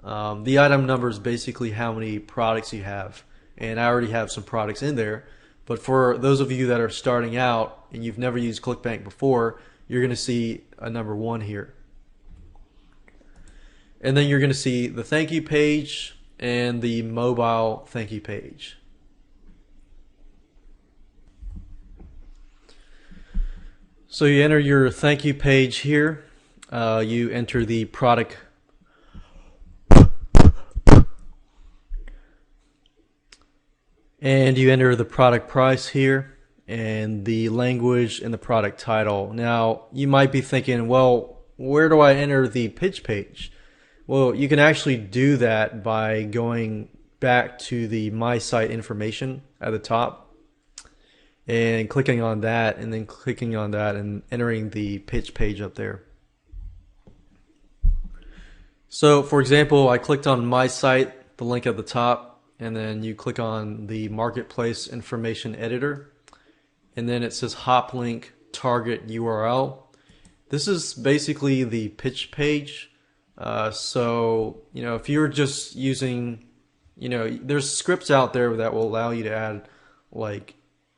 The item number is basically how many products you have, and I already have some products in there. But for those of you that are starting out and you've never used Clickbank before, you're going to see a number 1 here. And then you're going to see the thank you page and the mobile thank you page. So you enter your thank you page here. You enter the product and you enter the product price here and the language and the product title. Now you might be thinking, well, where do I enter the pitch page? Well, you can actually do that by going back to the My Site information at the top and clicking on that, and then clicking on that and entering the pitch page up there. So for example, I clicked on My Site, the link at the top, and then you click on the marketplace information editor, and then it says hop link target URL. This is basically the pitch page. So if you're just using, there's scripts out there that will allow you to add like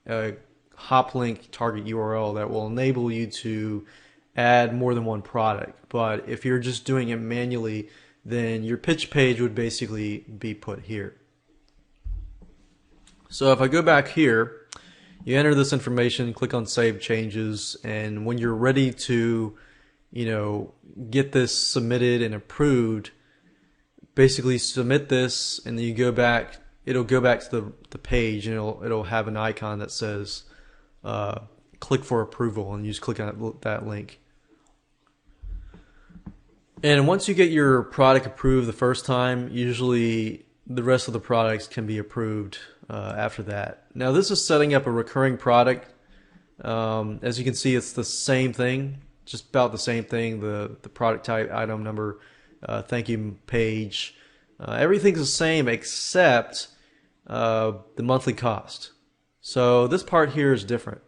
a hop link target URL that will enable you to add more than one product. But if you're just doing it manually, then your pitch page would basically be put here. So if I go back here, you enter this information, click on Save Changes, and when you're ready to get this submitted and approved, basically submit this, and then you go back. It'll go back to the page, and it'll have an icon that says click for approval, and you just click on that link. And once you get your product approved the first time, usually the rest of the products can be approved after that. Now this is setting up a recurring product. As you can see, it's the same thing, just about the same thing. The product type, item number, thank you page, everything's the same except the monthly cost. So this part here is different.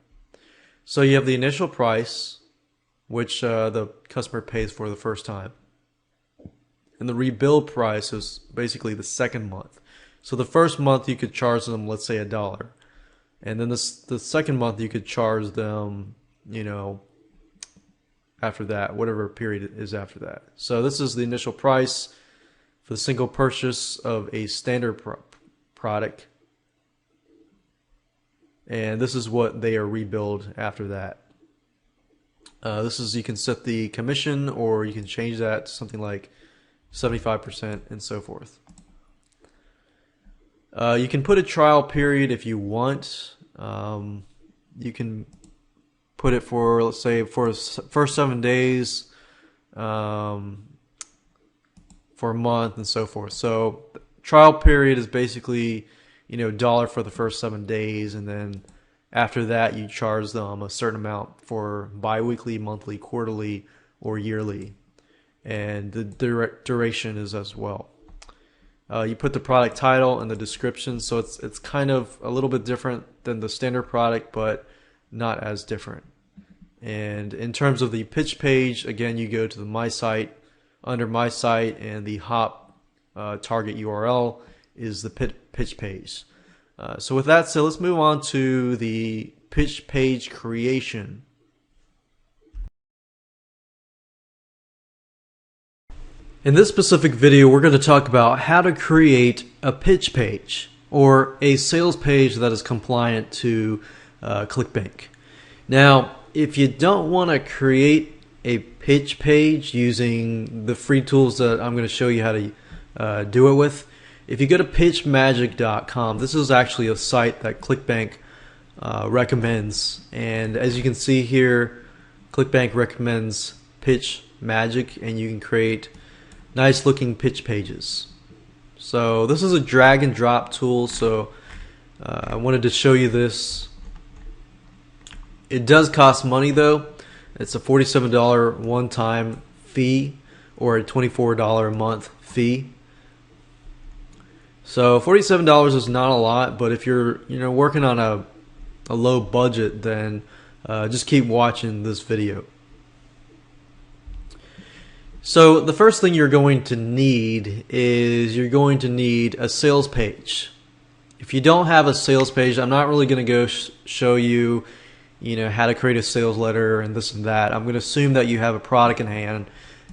So you have the initial price, which the customer pays for the first time. And the rebuild price is basically the second month. So the first month you could charge them, let's say, $1. And then the second month you could charge them, after that, whatever period is after that. So this is the initial price for the single purchase of a standard product. And this is what they are rebilled after that. This is, you can set the commission, or you can change that to something like 75% and so forth. You can put a trial period if you want. You can put it for, let's say, for first 7 days, for a month, and so forth. So trial period is basically, $1 for the first 7 days, and then after that you charge them a certain amount for bi-weekly, monthly, quarterly, or yearly. And the duration is as well. You put the product title and the description, so it's kind of a little bit different than the standard product, but not as different. And in terms of the pitch page, again, you go to the My Site. Under My Site, and the hop target URL is the pitch page. So with that said, let's move on to the pitch page creation. In this specific video, we're going to talk about how to create a pitch page, or a sales page that is compliant to Clickbank. Now, if you don't want to create a pitch page using the free tools that I'm going to show you how to do it with, if you go to pitchmagic.com, this is actually a site that Clickbank recommends. And as you can see here, Clickbank recommends PitchMagic, and you can create nice looking pitch pages. So this is a drag and drop tool, so I wanted to show you this. It does cost money though. It's a $47 one-time fee, or a $24 a month fee. So $47 is not a lot, but if you're working on a low budget, then just keep watching this video. So the first thing you're going to need is a sales page. If you don't have a sales page, I'm not really going to go show you how to create a sales letter and this and that. I'm going to assume that you have a product in hand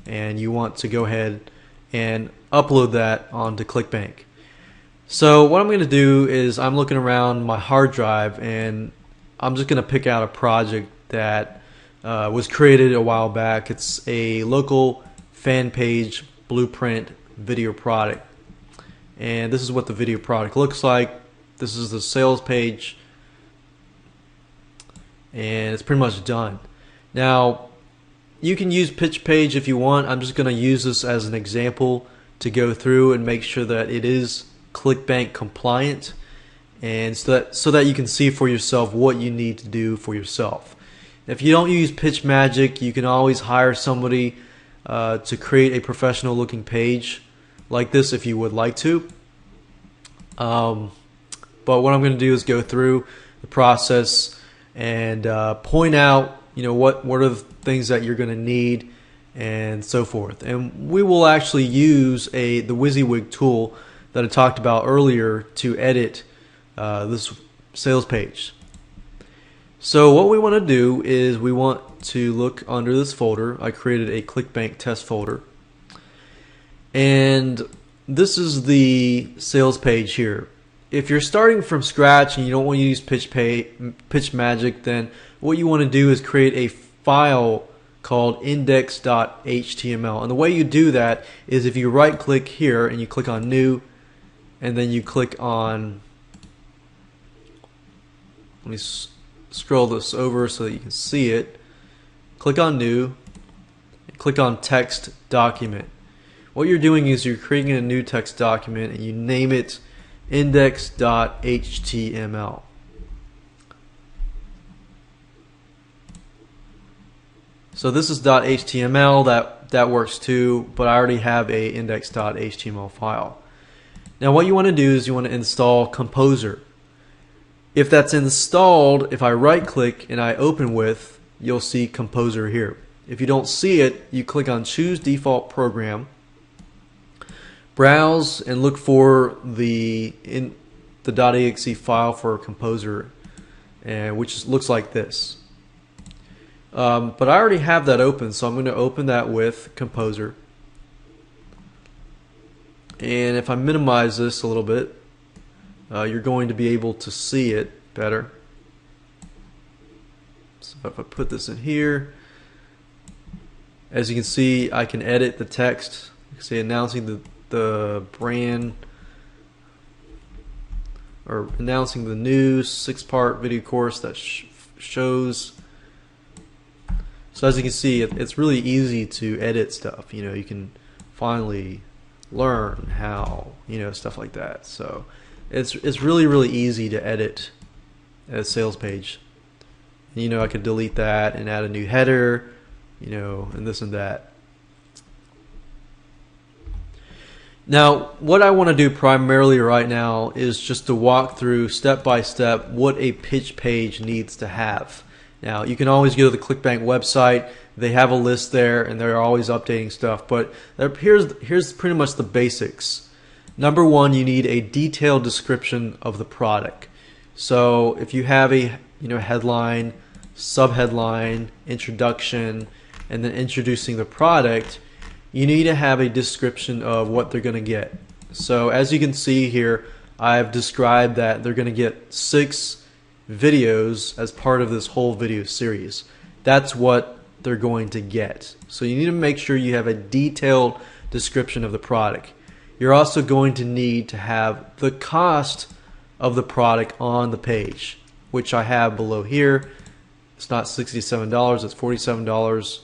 and you want to go ahead and upload that onto Clickbank. So what I'm going to do is I'm looking around my hard drive, and I'm just going to pick out a project that was created a while back. It's a local fan page blueprint video product, and this is what the video product looks like. This is the sales page, and it's pretty much done. Now you can use pitch page if you want. I'm just going to use this as an example to go through and make sure that it is Clickbank compliant, and so that you can see for yourself what you need to do for yourself. If you don't use PitchMagic, you can always hire somebody to create a professional looking page like this if you would like to. But what I'm going to do is go through the process and point out what are the things that you're going to need and so forth. And we will actually use the WYSIWYG tool that I talked about earlier to edit this sales page. So what we want to do is we want to look under this folder. I created a Clickbank test folder, and this is the sales page here. If you're starting from scratch and you don't want to use PitchMagic, then what you want to do is create a file called index.html. And the way you do that is if you right click here and you click on new, and then you click on, let me scroll this over so that you can see it. Click on new, and click on text document. What you're doing is you're creating a new text document and you name it index.html. So this is .html, that works too, but I already have a index.html file. Now what you want to do is you want to install Composer. If that's installed, if I right click and I open with, you'll see Composer here. If you don't see it, you click on Choose Default Program, browse and look for the .exe file for Composer, which looks like this. But I already have that open, so I'm going to open that with Composer. And if I minimize this a little bit, you're going to be able to see it better. So if I put this in here, as you can see, I can edit the text. You can see announcing the brand, or announcing the new 6-part video course that shows. So as you can see, it's really easy to edit stuff. You know, you can finally learn how, stuff like that. So it's really easy to edit a sales page. I could delete that and add a new header, and this and that. Now, what I want to do primarily right now is just to walk through step by step what a pitch page needs to have. Now, you can always go to the Clickbank website. They have a list there, and they're always updating stuff. But here's pretty much the basics. Number one, you need a detailed description of the product. So if you have a headline, subheadline, introduction, and then introducing the product, you need to have a description of what they're going to get. So as you can see here, I've described that they're going to get 6 videos as part of this whole video series. That's what they're going to get. So you need to make sure you have a detailed description of the product. You're also going to need to have the cost of the product on the page, which I have below here. It's not $67, it's $47.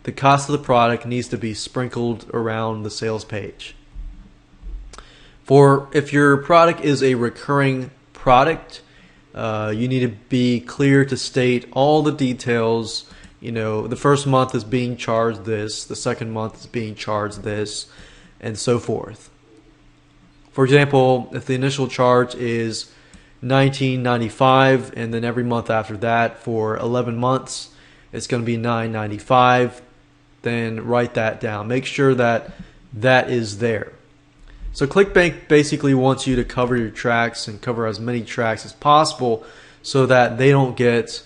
The cost of the product needs to be sprinkled around the sales page. If your product is a recurring product, you need to be clear to state all the details. The first month is being charged this, the second month is being charged this, and so forth. For example, if the initial charge is $19.95 and then every month after that for 11 months it's going to be $9.95, then write that down. Make sure that that is there. So Clickbank basically wants you to cover your tracks and cover as many tracks as possible so that they don't get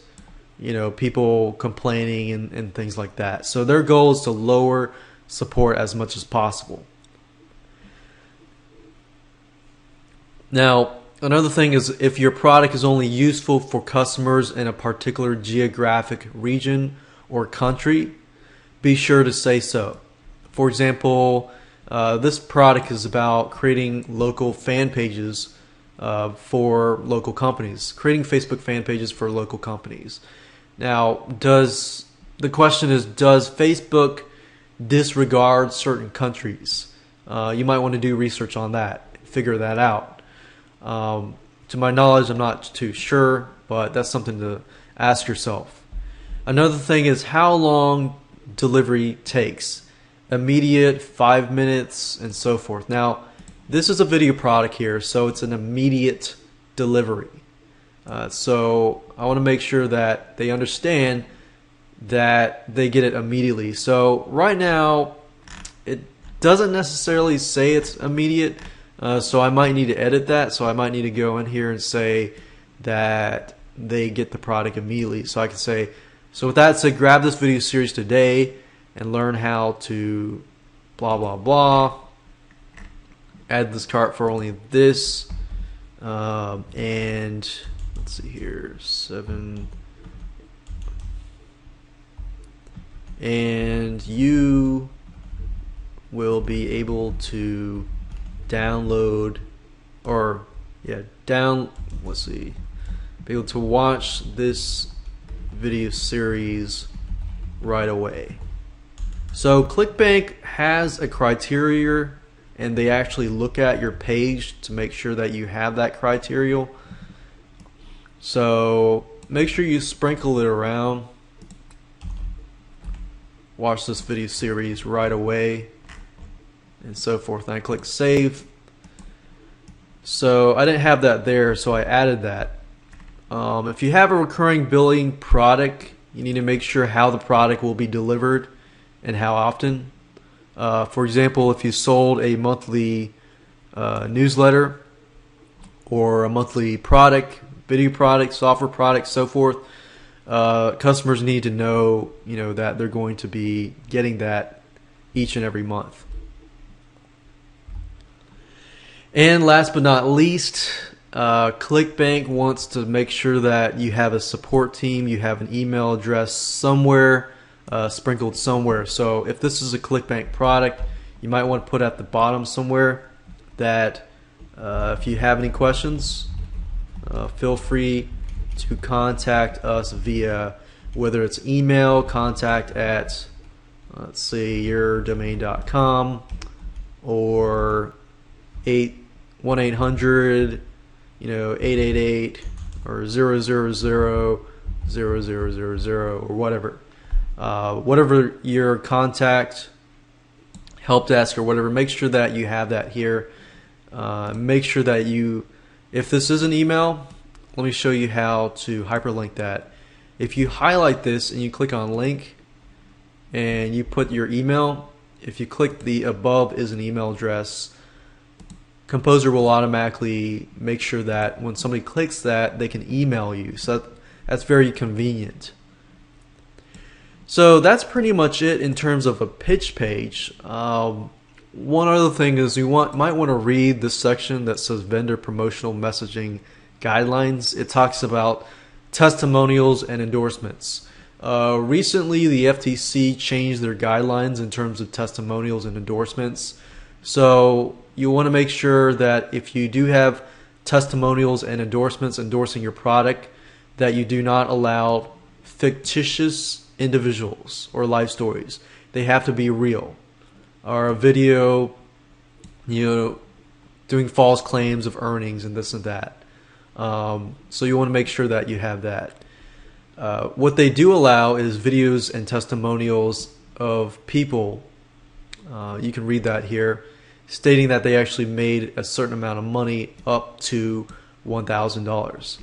people complaining and things like that. So their goal is to lower support as much as possible. Now, another thing is if your product is only useful for customers in a particular geographic region or country, be sure to say so. For example, this product is about creating local fan pages for local companies, creating Facebook fan pages for local companies. Now, the question is, does Facebook disregard certain countries? You might want to do research on that, figure that out. To my knowledge, I'm not too sure, but that's something to ask yourself. Another thing is how long delivery takes. Immediate, 5 minutes, and so forth. Now, this is a video product here, so it's an immediate delivery. So I want to make sure that they understand that they get it immediately. So right now, it doesn't necessarily say it's immediate, so I might need to edit that. So I might need to go in here and say that they get the product immediately. So I can say, so with that said, grab this video series today and learn how to blah blah blah, add this cart for only this, and let's see here, 7, and you will be able to download, or let's see, be able to watch this video series right away. So Clickbank has a criteria, and they actually look at your page to make sure that you have that criteria. So make sure you sprinkle it around. Watch this video series right away and so forth. And I click save. So I didn't have that there, so I added that. If you have a recurring billing product, you need to make sure how the product will be delivered and how often. For example, if you sold a monthly newsletter or a monthly product, video product, software product, so forth, customers need to know, that they're going to be getting that each and every month. And last but not least, Clickbank wants to make sure that you have a support team, you have an email address somewhere, sprinkled somewhere. So if this is a Clickbank product, you might want to put at the bottom somewhere that if you have any questions, feel free to contact us via, whether it's email, contact at, let's say, yourdomain.com, or 1-800 888 or 000 or whatever. Whatever your contact help desk or whatever, make sure that you have that here. Make sure that if this is an email, let me show you how to hyperlink that. If you highlight this and you click on link and you put your email, if you click the above is an email address, Composer will automatically make sure that when somebody clicks that, they can email you. So that's very convenient. So that's pretty much it in terms of a pitch page. One other thing is you might want to read this section that says vendor promotional messaging guidelines. It talks about testimonials and endorsements. Recently, the FTC changed their guidelines in terms of testimonials and endorsements. So you want to make sure that if you do have testimonials and endorsements endorsing your product, that you do not allow fictitious individuals or life stories. They have to be real. Or a video, doing false claims of earnings and this and that. So you want to make sure that you have that. What they do allow is videos and testimonials of people. You can read that here, stating that they actually made a certain amount of money up to $1,000.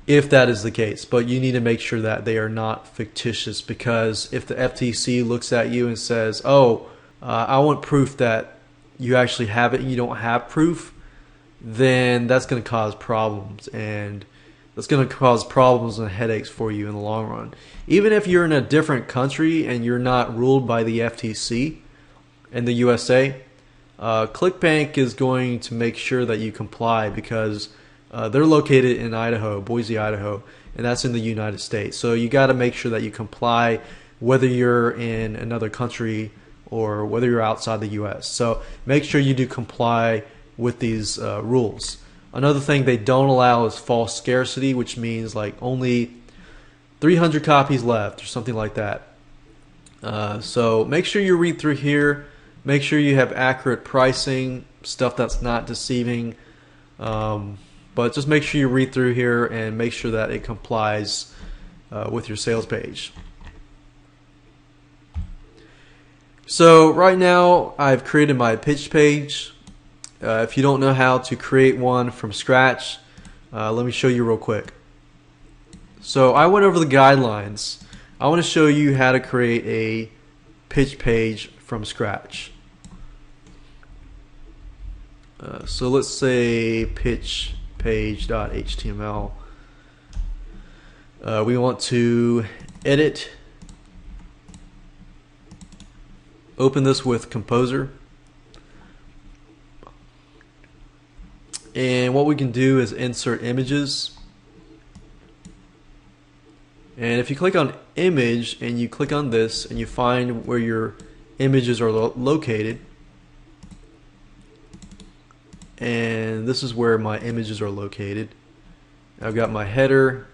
If that is the case, but you need to make sure that they are not fictitious, because if the FTC looks at you and says, oh, I want proof that you actually have it and you don't have proof, then that's going to cause problems, and that's going to cause problems and headaches for you in the long run. Even if you're in a different country and you're not ruled by the FTC in the USA, Clickbank is going to make sure that you comply, because they're located in Idaho, Boise, Idaho, and that's in the United States. So you got to make sure that you comply whether you're in another country or whether you're outside the US. So make sure you do comply with these rules. Another thing they don't allow is false scarcity, which means like only 300 copies left or something like that. So make sure you read through here. Make sure you have accurate pricing, stuff that's not deceiving. But just make sure you read through here and make sure that it complies with your sales page. So right now I've created my pitch page. If you don't know how to create one from scratch, let me show you real quick. So I went over the guidelines. I want to show you how to create a pitch page from scratch. So let's say pitch page.html. We want to edit. Open this with Composer. And what we can do is insert images. And if you click on image and you click on this and you find where your images are located, and this is where my images are located. I've got my header.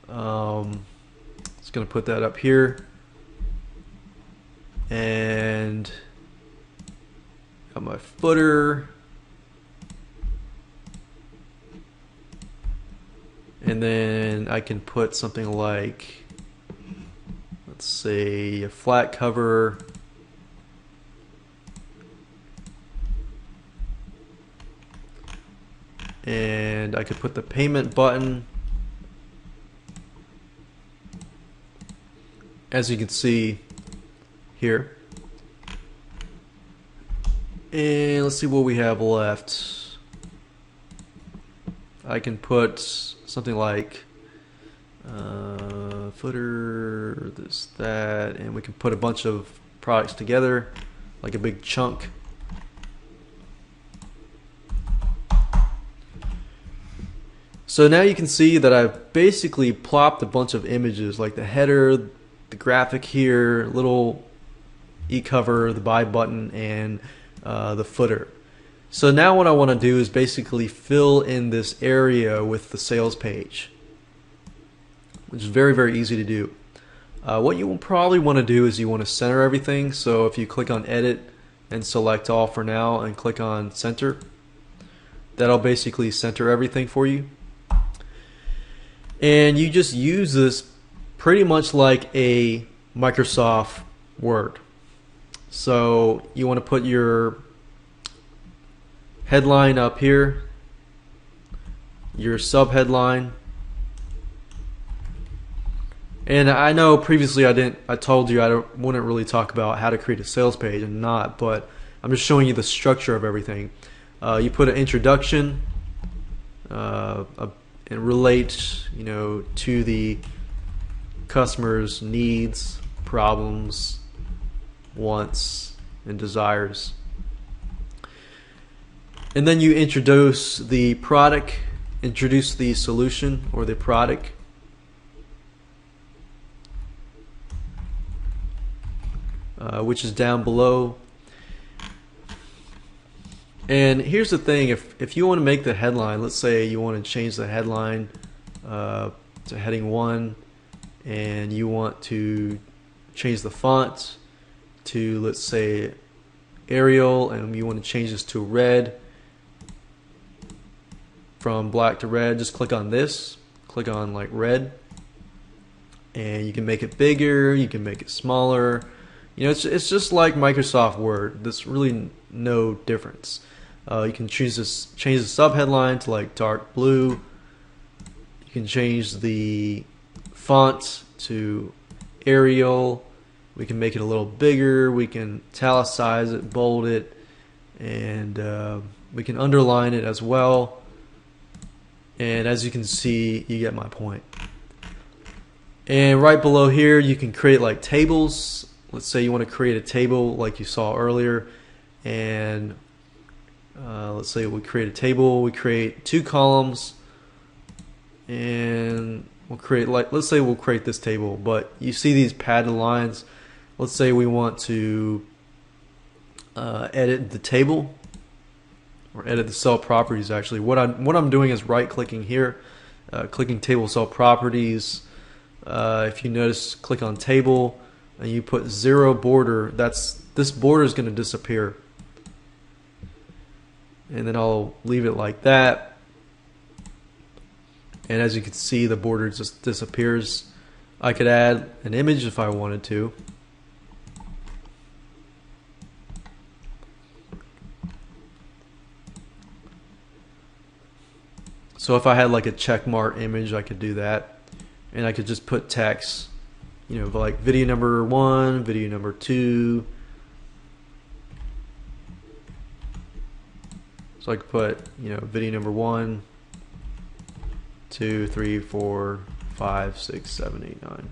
Just going to put that up here. and got my footer, and then I can put something like, let's say, a flat cover, and I could put the payment button. As you can see here. And let's see what we have left. I can put something like footer, this, that, and we can put a bunch of products together like a big chunk. So now you can see that I've basically plopped a bunch of images like the header, the graphic here, little e-cover, the buy button, and the footer. So now what I want to do is basically fill in this area with the sales page, which is very, very easy to do. What you will probably want to do is you want to center everything. So if you click on edit and select all for now and click on center, that'll basically center everything for you. And you just use this pretty much like a Microsoft Word. So you want to put your headline up here, your subheadline. And I know previously I told you I wouldn't really talk about how to create a sales page and not, but I'm just showing you the structure of everything. You put an introduction, and relate, to the customer's needs, problems, wants, and desires. And then you introduce the product, introduce the solution or the product. Which is down below. And here's the thing, if you want to make the headline, let's say you want to change the headline to heading 1, and you want to change the font to, let's say, Arial, and you want to change this to red, from black to red, just click on this, click on like red, and you can make it bigger, you can make it smaller. It's just like Microsoft Word. There's really no difference. You can change the subheadline to like dark blue. You can change the font to Arial. We can make it a little bigger. We can italicize it, bold it, and we can underline it as well. And as you can see, you get my point. And right below here, you can create like tables. Let's say you want to create a table like you saw earlier, and let's say we create a table. We create 2 columns, and we'll create, like, let's say we'll create this table, but you see these padded lines. Let's say we want to edit the table, or edit the cell properties. Actually, what I'm doing is right clicking here, clicking table cell properties. If you notice, click on table, and you put 0 border. This border is going to disappear, and then I'll leave it like that. And as you can see, the border just disappears. I could add an image if I wanted to. So if I had like a checkmark image, I could do that, and I could just put text, like video number 1, video number 2. So I could put, video number 1, 2, 3, 4, 5, 6, 7, 8, 9.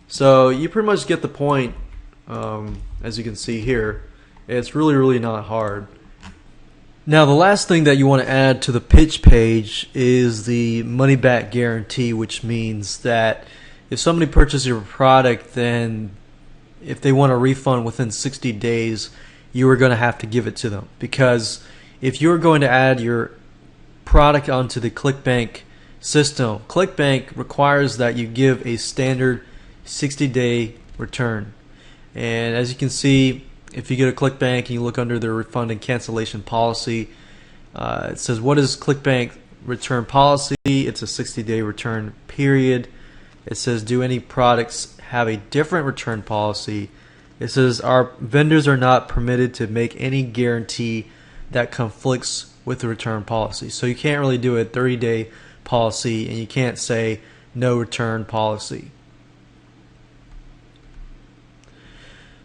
So you pretty much get the point. As you can see here, it's really, really not hard. Now, the last thing that you want to add to the pitch page is the money back guarantee, which means that if somebody purchases your product, then if they want a refund within 60 days, you are going to have to give it to them. Because if you're going to add your product onto the Clickbank system, Clickbank requires that you give a standard 60-day return. And as you can see, if you go to Clickbank and you look under the refund and cancellation policy, it says, what is Clickbank return policy? It's a 60-day return period. It says, do any products have a different return policy? It says, our vendors are not permitted to make any guarantee that conflicts with the return policy. So you can't really do a 30-day policy, and you can't say no return policy.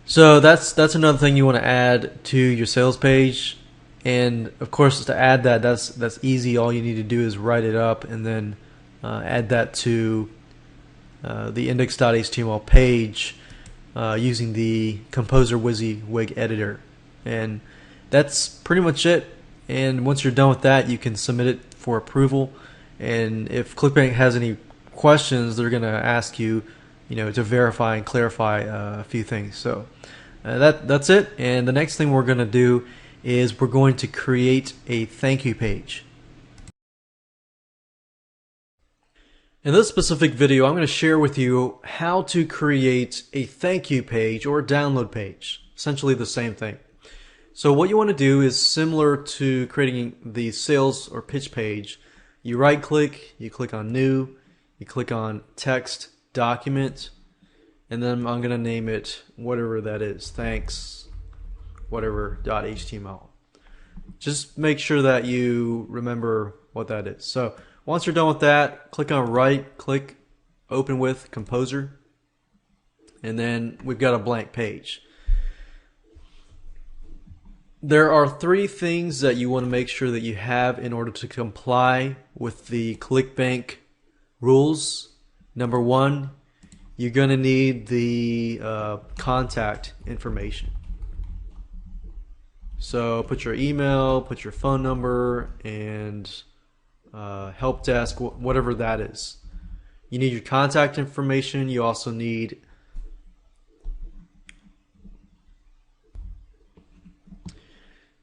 So that's another thing you want to add to your sales page. And of course, to add that, that's easy. All you need to do is write it up and then add that to the index.html page using the Composer WYSIWYG editor. And that's pretty much it. And once you're done with that, you can submit it for approval. And if Clickbank has any questions, they're going to ask you, to verify and clarify a few things. So that's it. And the next thing we're going to do is we're going to create a thank you page. In this specific video, I'm going to share with you how to create a thank you page or a download page. Essentially the same thing. So what you want to do is similar to creating the sales or pitch page. You right click, you click on new, you click on text, document, and then I'm going to name it whatever that is, thanks, whatever .html. Just make sure that you remember what that is. So once you're done with that, click on right, click open with Composer, and then we've got a blank page. There are 3 things that you want to make sure that you have in order to comply with the Clickbank rules. Number 1, you're going to need the contact information. So put your email, put your phone number, and help desk, whatever that is. You need your contact information. You also need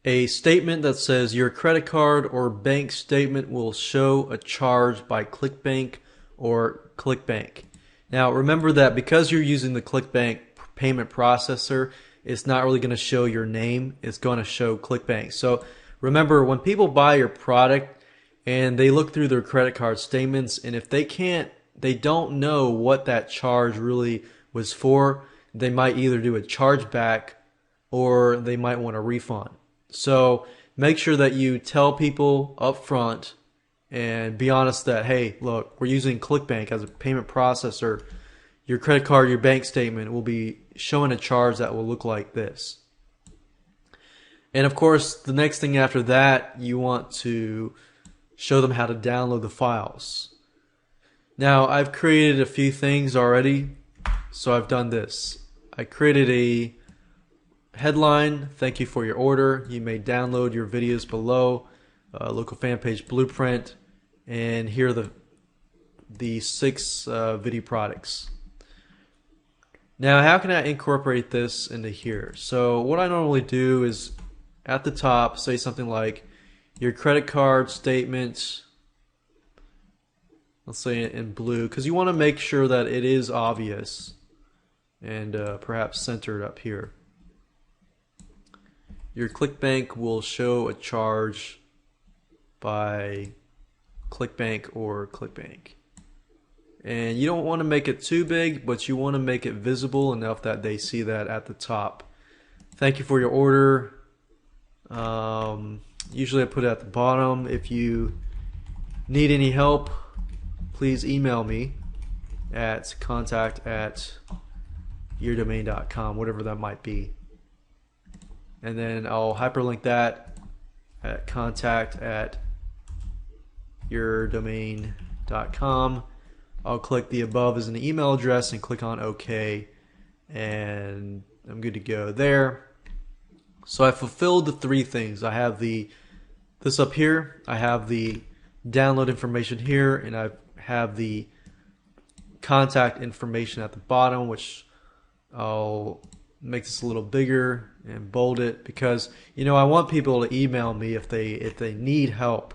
a statement that says your credit card or bank statement will show a charge by Clickbank or Clickbank. Now remember that because you're using the Clickbank payment processor, it's not really going to show your name. It's going to show Clickbank. So remember, when people buy your product and they look through their credit card statements, and if they don't know what that charge really was for, they might either do a chargeback or they might want a refund. So make sure that you tell people up front and be honest that, hey, look, we're using Clickbank as a payment processor. Your credit card, your bank statement will be showing a charge that will look like this. And of course, the next thing after that, you want to show them how to download the files. Now, I've created a few things already, so I've done this. I created a headline, thank you for your order. You may download your videos below, local fan page blueprint, and here are the 6 video products. Now, how can I incorporate this into here? So what I normally do is at the top say something like your credit card statement, let's say in blue, because you want to make sure that it is obvious and perhaps centered up here. Your Clickbank will show a charge by Clickbank or Clickbank. And you don't want to make it too big, but you want to make it visible enough that they see that at the top. Thank you for your order. Usually I put it at the bottom. If you need any help, please email me at contact@yourdomain.com, whatever that might be. And then I'll hyperlink that at contact@yourdomain.com. I'll click the above as an email address and click on OK, and I'm good to go there. So I fulfilled the 3 things. I have this up here, I have the download information here, and I have the contact information at the bottom, which I'll make this a little bigger and bold it because I want people to email me if they need help.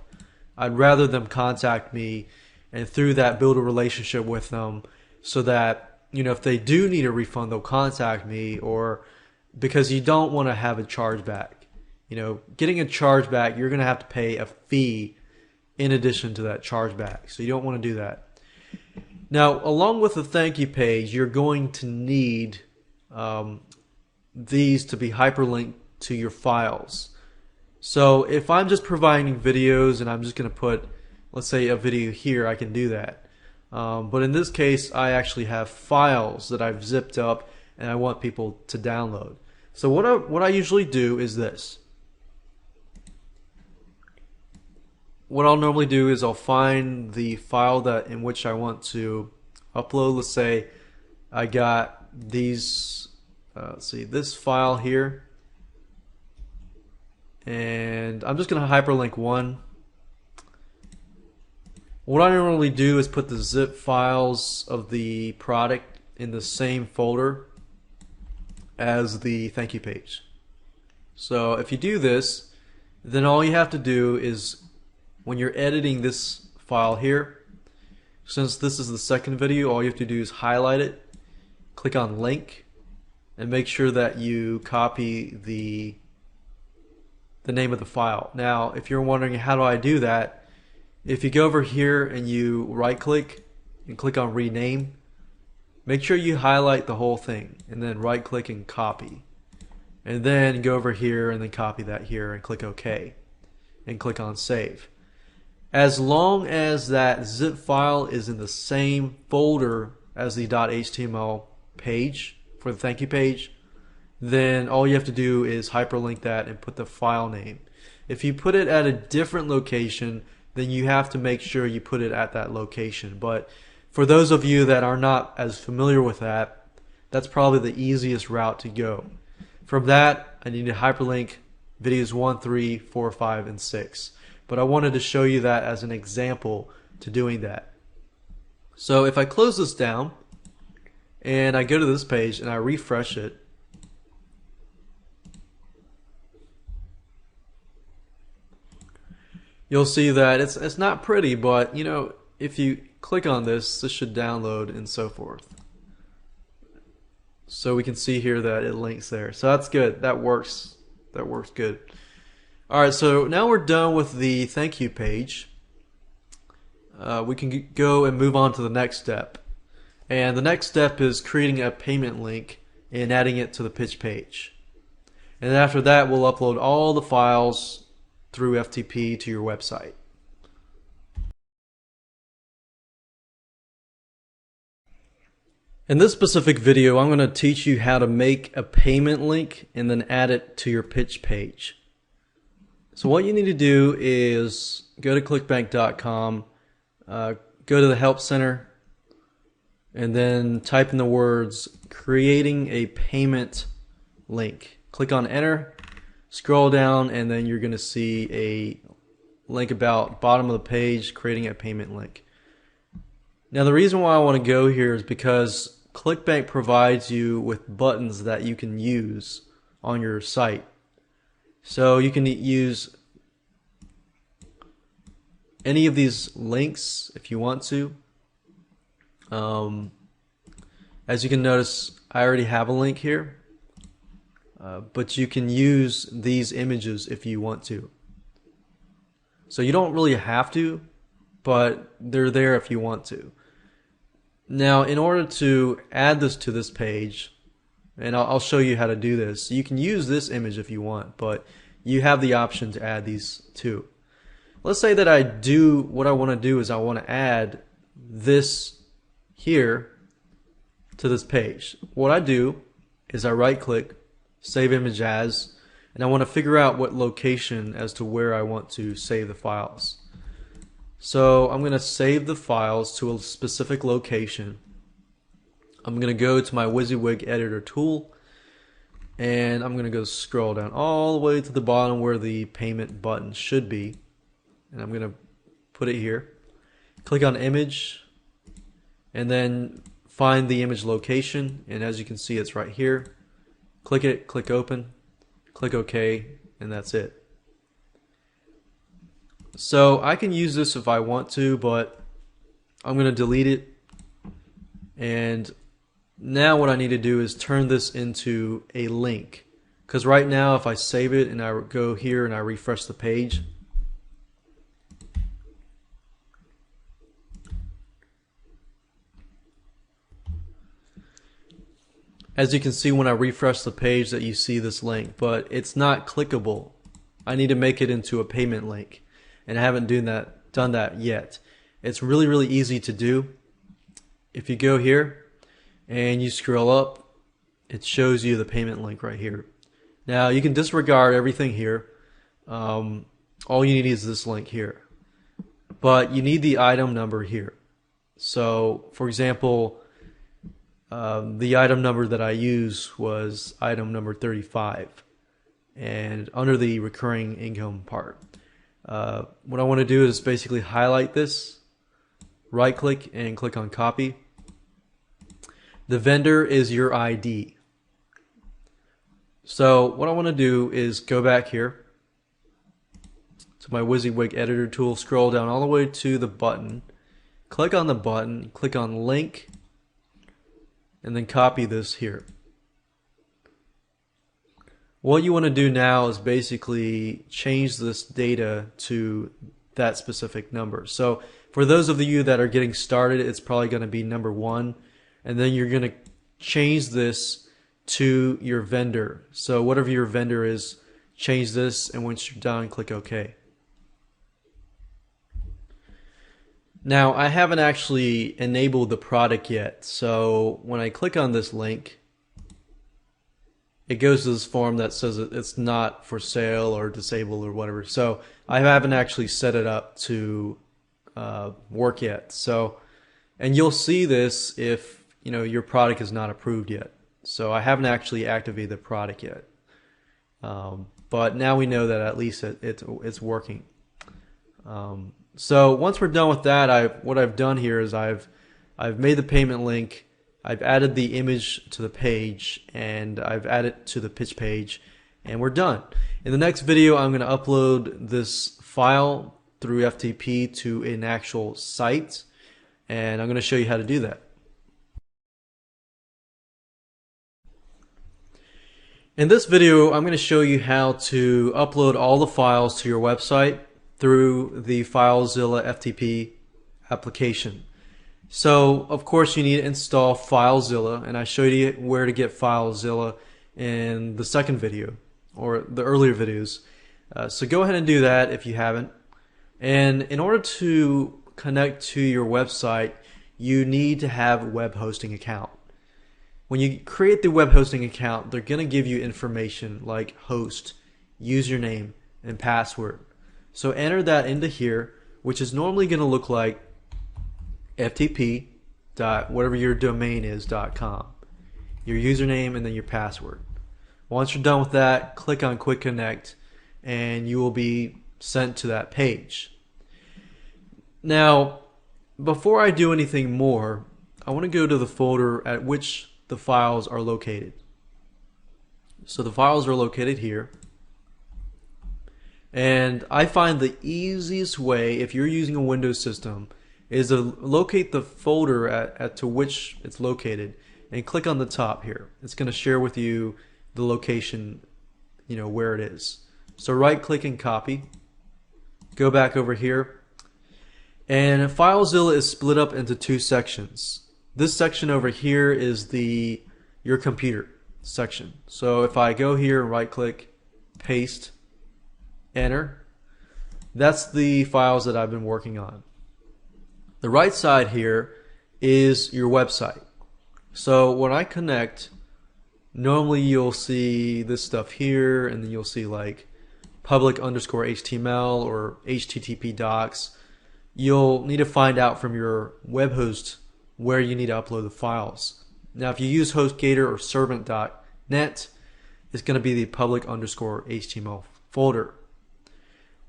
I'd rather them contact me and through that build a relationship with them so that if they do need a refund, they'll contact me, or because you don't want to have a chargeback. Getting a chargeback, you're going to have to pay a fee in addition to that chargeback. So you don't want to do that. Now, along with the thank you page, you're going to need these to be hyperlinked to your files. So if I'm just providing videos and I'm just going to put, let's say, a video here, I can do that. But in this case, I actually have files that I've zipped up and I want people to download. So what I usually do is this. What I'll normally do is I'll find the file in which I want to upload. Let's say I got these, let's see, this file here, and I'm just going to hyperlink one. What I normally do is put the zip files of the product in the same folder as the thank you page. So if you do this, then all you have to do is, when you're editing this file here, since this is the second video, all you have to do is highlight it, click on link, and make sure that you copy the name of the file. Now, if you're wondering how do I do that, if you go over here and you right click and click on rename, make sure you highlight the whole thing and then right click and copy. And then go over here and then copy that here and click OK and click on save. As long as that zip file is in the same folder as the .html page for the thank you page, then all you have to do is hyperlink that and put the file name. If you put it at a different location, then you have to make sure you put it at that location. But for those of you that are not as familiar with that, that's probably the easiest route to go. From that, I need to hyperlink videos 1, 3, 4, 5, and 6. But I wanted to show you that as an example to doing that. So if I close this down and I go to this page and I refresh it, you'll see that it's not pretty, but if you click on this, this should download and so forth. So we can see here that it links there. So that's good. That works. That works good. Alright, so now we're done with the thank you page. We can go and move on to the next step. And the next step is creating a payment link and adding it to the pitch page. And then after that, we'll upload all the files through FTP to your website. In this specific video, I'm going to teach you how to make a payment link and then add it to your pitch page. So what you need to do is go to clickbank.com, go to the help center, and then type in the words creating a payment link. Click on enter, scroll down, and then you're going to see a link about bottom of the page, creating a payment link. Now the reason why I want to go here is because Clickbank provides you with buttons that you can use on your site. So you can use any of these links if you want to. As you can notice, I already have a link here, but you can use these images if you want to. So you don't really have to, but they're there if you want to. Now, in order to add this to this page, and I'll show you how to do this. You can use this image if you want, but you have the option to add these too. Let's say that what I want to do is I want to add this here to this page. What I do is I right click, save image as, and I want to figure out what location as to where I want to save the files. So I'm going to save the files to a specific location. I'm going to go to my WYSIWYG editor tool, and I'm going to go scroll down all the way to the bottom where the payment button should be, and I'm going to put it here. Click on image, and then find the image location, and as you can see, it's right here. Click it, click open, click OK, and that's it. So I can use this if I want to, but I'm going to delete it, and Now what I need to do is turn this into a link, because right now if I save it and I go here and I refresh the page, as you can see when I refresh the page that you see this link, but it's not clickable. I need to make it into a payment link, and I haven't done that yet. It's really easy to do. If you go here and you scroll up, it shows you the payment link right here. Now you can disregard everything here. All you need is this link here, but you need the item number here. So for example, the item number that I use was item number 35, and under the recurring income part, what I want to do is basically highlight this, right click and click on copy. The vendor is your ID. So what I want to do is go back here to my WYSIWYG editor tool, scroll down all the way to the button, click on the button, click on link, and then copy this here. What you want to do now is basically change this data to that specific number. So for those of you that are getting started, it's probably going to be number 1, and then you're going to change this to your vendor. So whatever your vendor is, change this, and once you're done, click OK. Now I haven't actually enabled the product yet, so when I click on this link, it goes to this form that says it's not for sale or disabled or whatever. So I haven't actually set it up to work yet. So, and you'll see this if your product is not approved yet. So I haven't actually activated the product yet, but now we know that at least it's working. So once we're done with that, what I've done here is I've made the payment link, I've added the image to the page, and I've added to the pitch page, and we're done. In the next video, I'm going to upload this file through FTP to an actual site, and I'm going to show you how to do that. In this video, I'm going to show you how to upload all the files to your website through the FileZilla FTP application. So of course you need to install FileZilla, and I showed you where to get FileZilla in the second video or the earlier videos. So go ahead and do that if you haven't. And in order to connect to your website, you need to have a web hosting account. When you create the web hosting account, they're going to give you information like host, username, and password. So enter that into here, which is normally going to look like ftp dot whatever your domain is .com, your username, and then your password. Once you're done with that, click on Quick Connect, and you will be sent to that page. Now, before I do anything more, I want to go to the folder at which the files are located. So the files are located here. And I find the easiest way, if you're using a Windows system, is to locate the folder at to which it's located and click on the top here. It's going to share with you the location, where it is. So right click and copy. Go back over here. And FileZilla is split up into 2 sections. This section over here is your computer section. So if I go here and right click, paste, enter, that's the files that I've been working on. The right side here is your website. So when I connect, normally you'll see this stuff here, and then you'll see like public_HTML or HTTP docs. You'll need to find out from your web host where you need to upload the files. Now if you use HostGator or servant.net, it's going to be the public_HTML folder.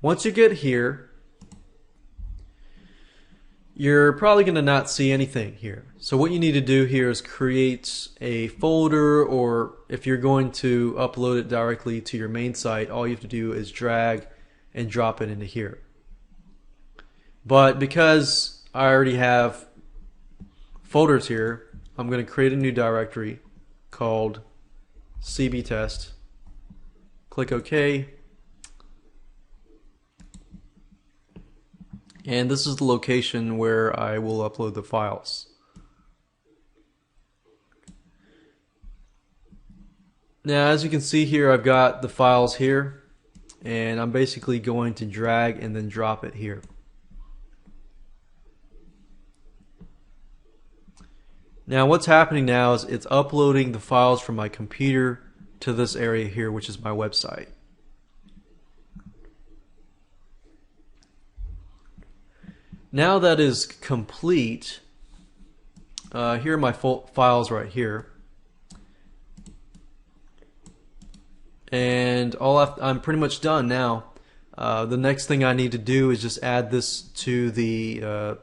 Once you get here, you're probably going to not see anything here. So what you need to do here is create a folder, or if you're going to upload it directly to your main site, all you have to do is drag and drop it into here. But because I already have folders here, I'm going to create a new directory called CB test. Click OK. And this is the location where I will upload the files. Now, as you can see here, I've got the files here, and I'm basically going to drag and then drop it here. Now, what's happening now is it's uploading the files from my computer to this area here, which is my website. Now that is complete, here are my files right here. And I'm pretty much done now. The next thing I need to do is just add this to the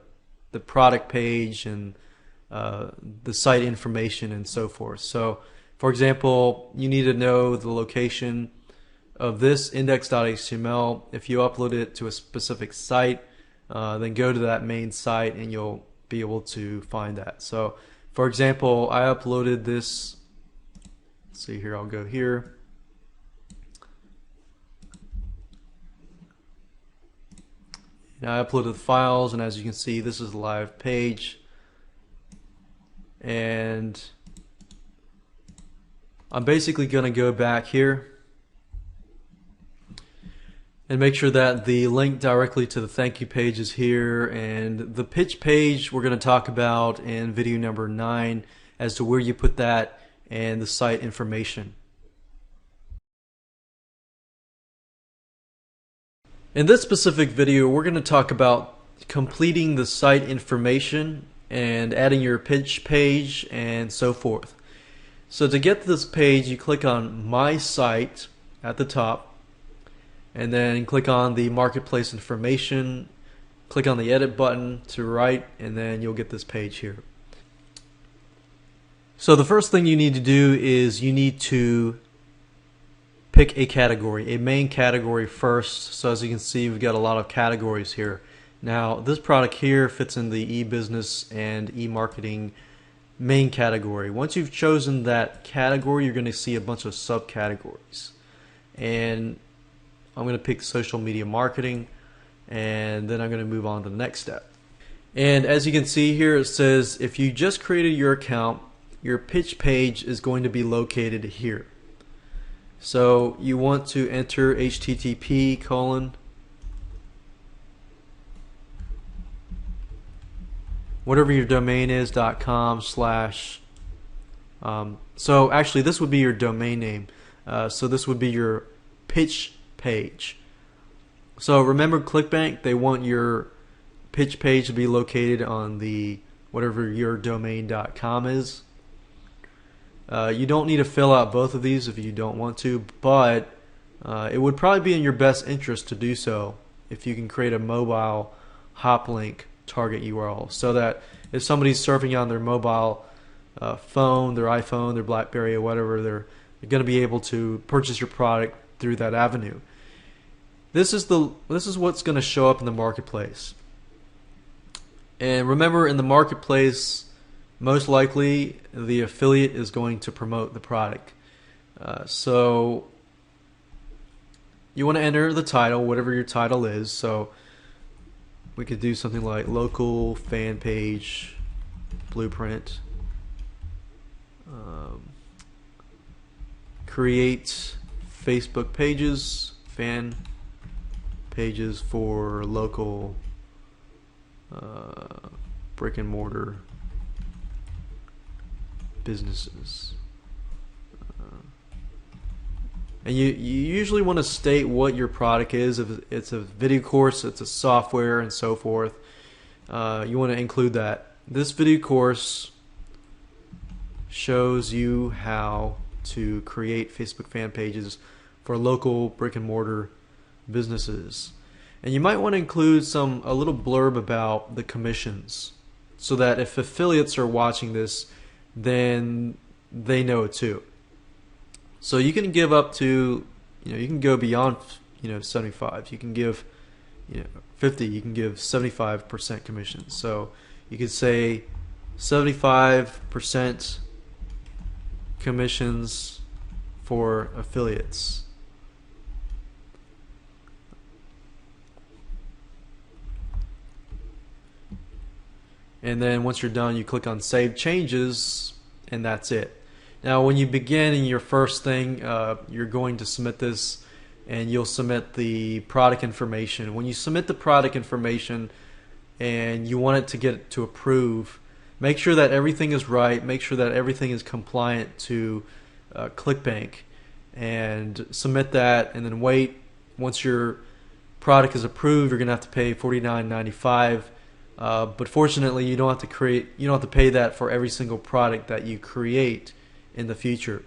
product page and the site information and so forth. So, for example, you need to know the location of this index.html. If you upload it to a specific site, then go to that main site and you'll be able to find that. So, for example, I uploaded this. Let's see here, I'll go here. Now I uploaded the files, and as you can see, this is a live page. And I'm basically going to go back here and make sure that the link directly to the thank you page is here, and the pitch page we're going to talk about in video number 9 as to where you put that and the site information. In this specific video, we're going to talk about completing the site information and adding your pitch page and so forth. So to get to this page, you click on My Site at the top, and then click on the marketplace information, click on the edit button to right, and then you'll get this page here. So the first thing you need to do is you need to pick a category, a main category first. So as you can see, we've got a lot of categories here. Now this product here fits in the e-business and e-marketing main category. Once you've chosen that category, you're going to see a bunch of subcategories. And I'm going to pick social media marketing, and then I'm going to move on to the next step. And as you can see here, it says if you just created your account, your pitch page is going to be located here. So you want to enter http:// whatever your domain is .com/. So actually this would be your domain name. So this would be your pitch page. So remember Clickbank, they want your pitch page to be located on the whatever your domain.com is. You don't need to fill out both of these if you don't want to, but it would probably be in your best interest to do so if you can create a mobile hop link target URL, so that if somebody's surfing on their mobile phone, their iPhone, their BlackBerry, or whatever, they're going to be able to purchase your product through that avenue. This is what's going to show up in the marketplace. And remember, in the marketplace, most likely the affiliate is going to promote the product. So you want to enter the title, whatever your title is. So we could do something like local fan page blueprint. Create Facebook pages, fan pages for local brick and mortar businesses. And you usually want to state what your product is. If it's a video course, it's a software, and so forth. You want to include that. This video course shows you how to create Facebook fan pages for local brick and mortar businesses. And you might want to include a little blurb about the commissions, so that if affiliates are watching this, then they know it too. So you can give up to, you can go beyond, 75. You can give, 50. You can give 75% commission. So you could say 75% commissions for affiliates. And then once you're done, you click on Save Changes, and that's it. Now, when you begin in your first thing, you're going to submit this, and you'll submit the product information. When you submit the product information and you want it to get it to approve, make sure that everything is right. Make sure that everything is compliant to Clickbank, and submit that, and then wait. Once your product is approved, you're going to have to pay $49.95. But fortunately, you don't have to pay that for every single product that you create in the future.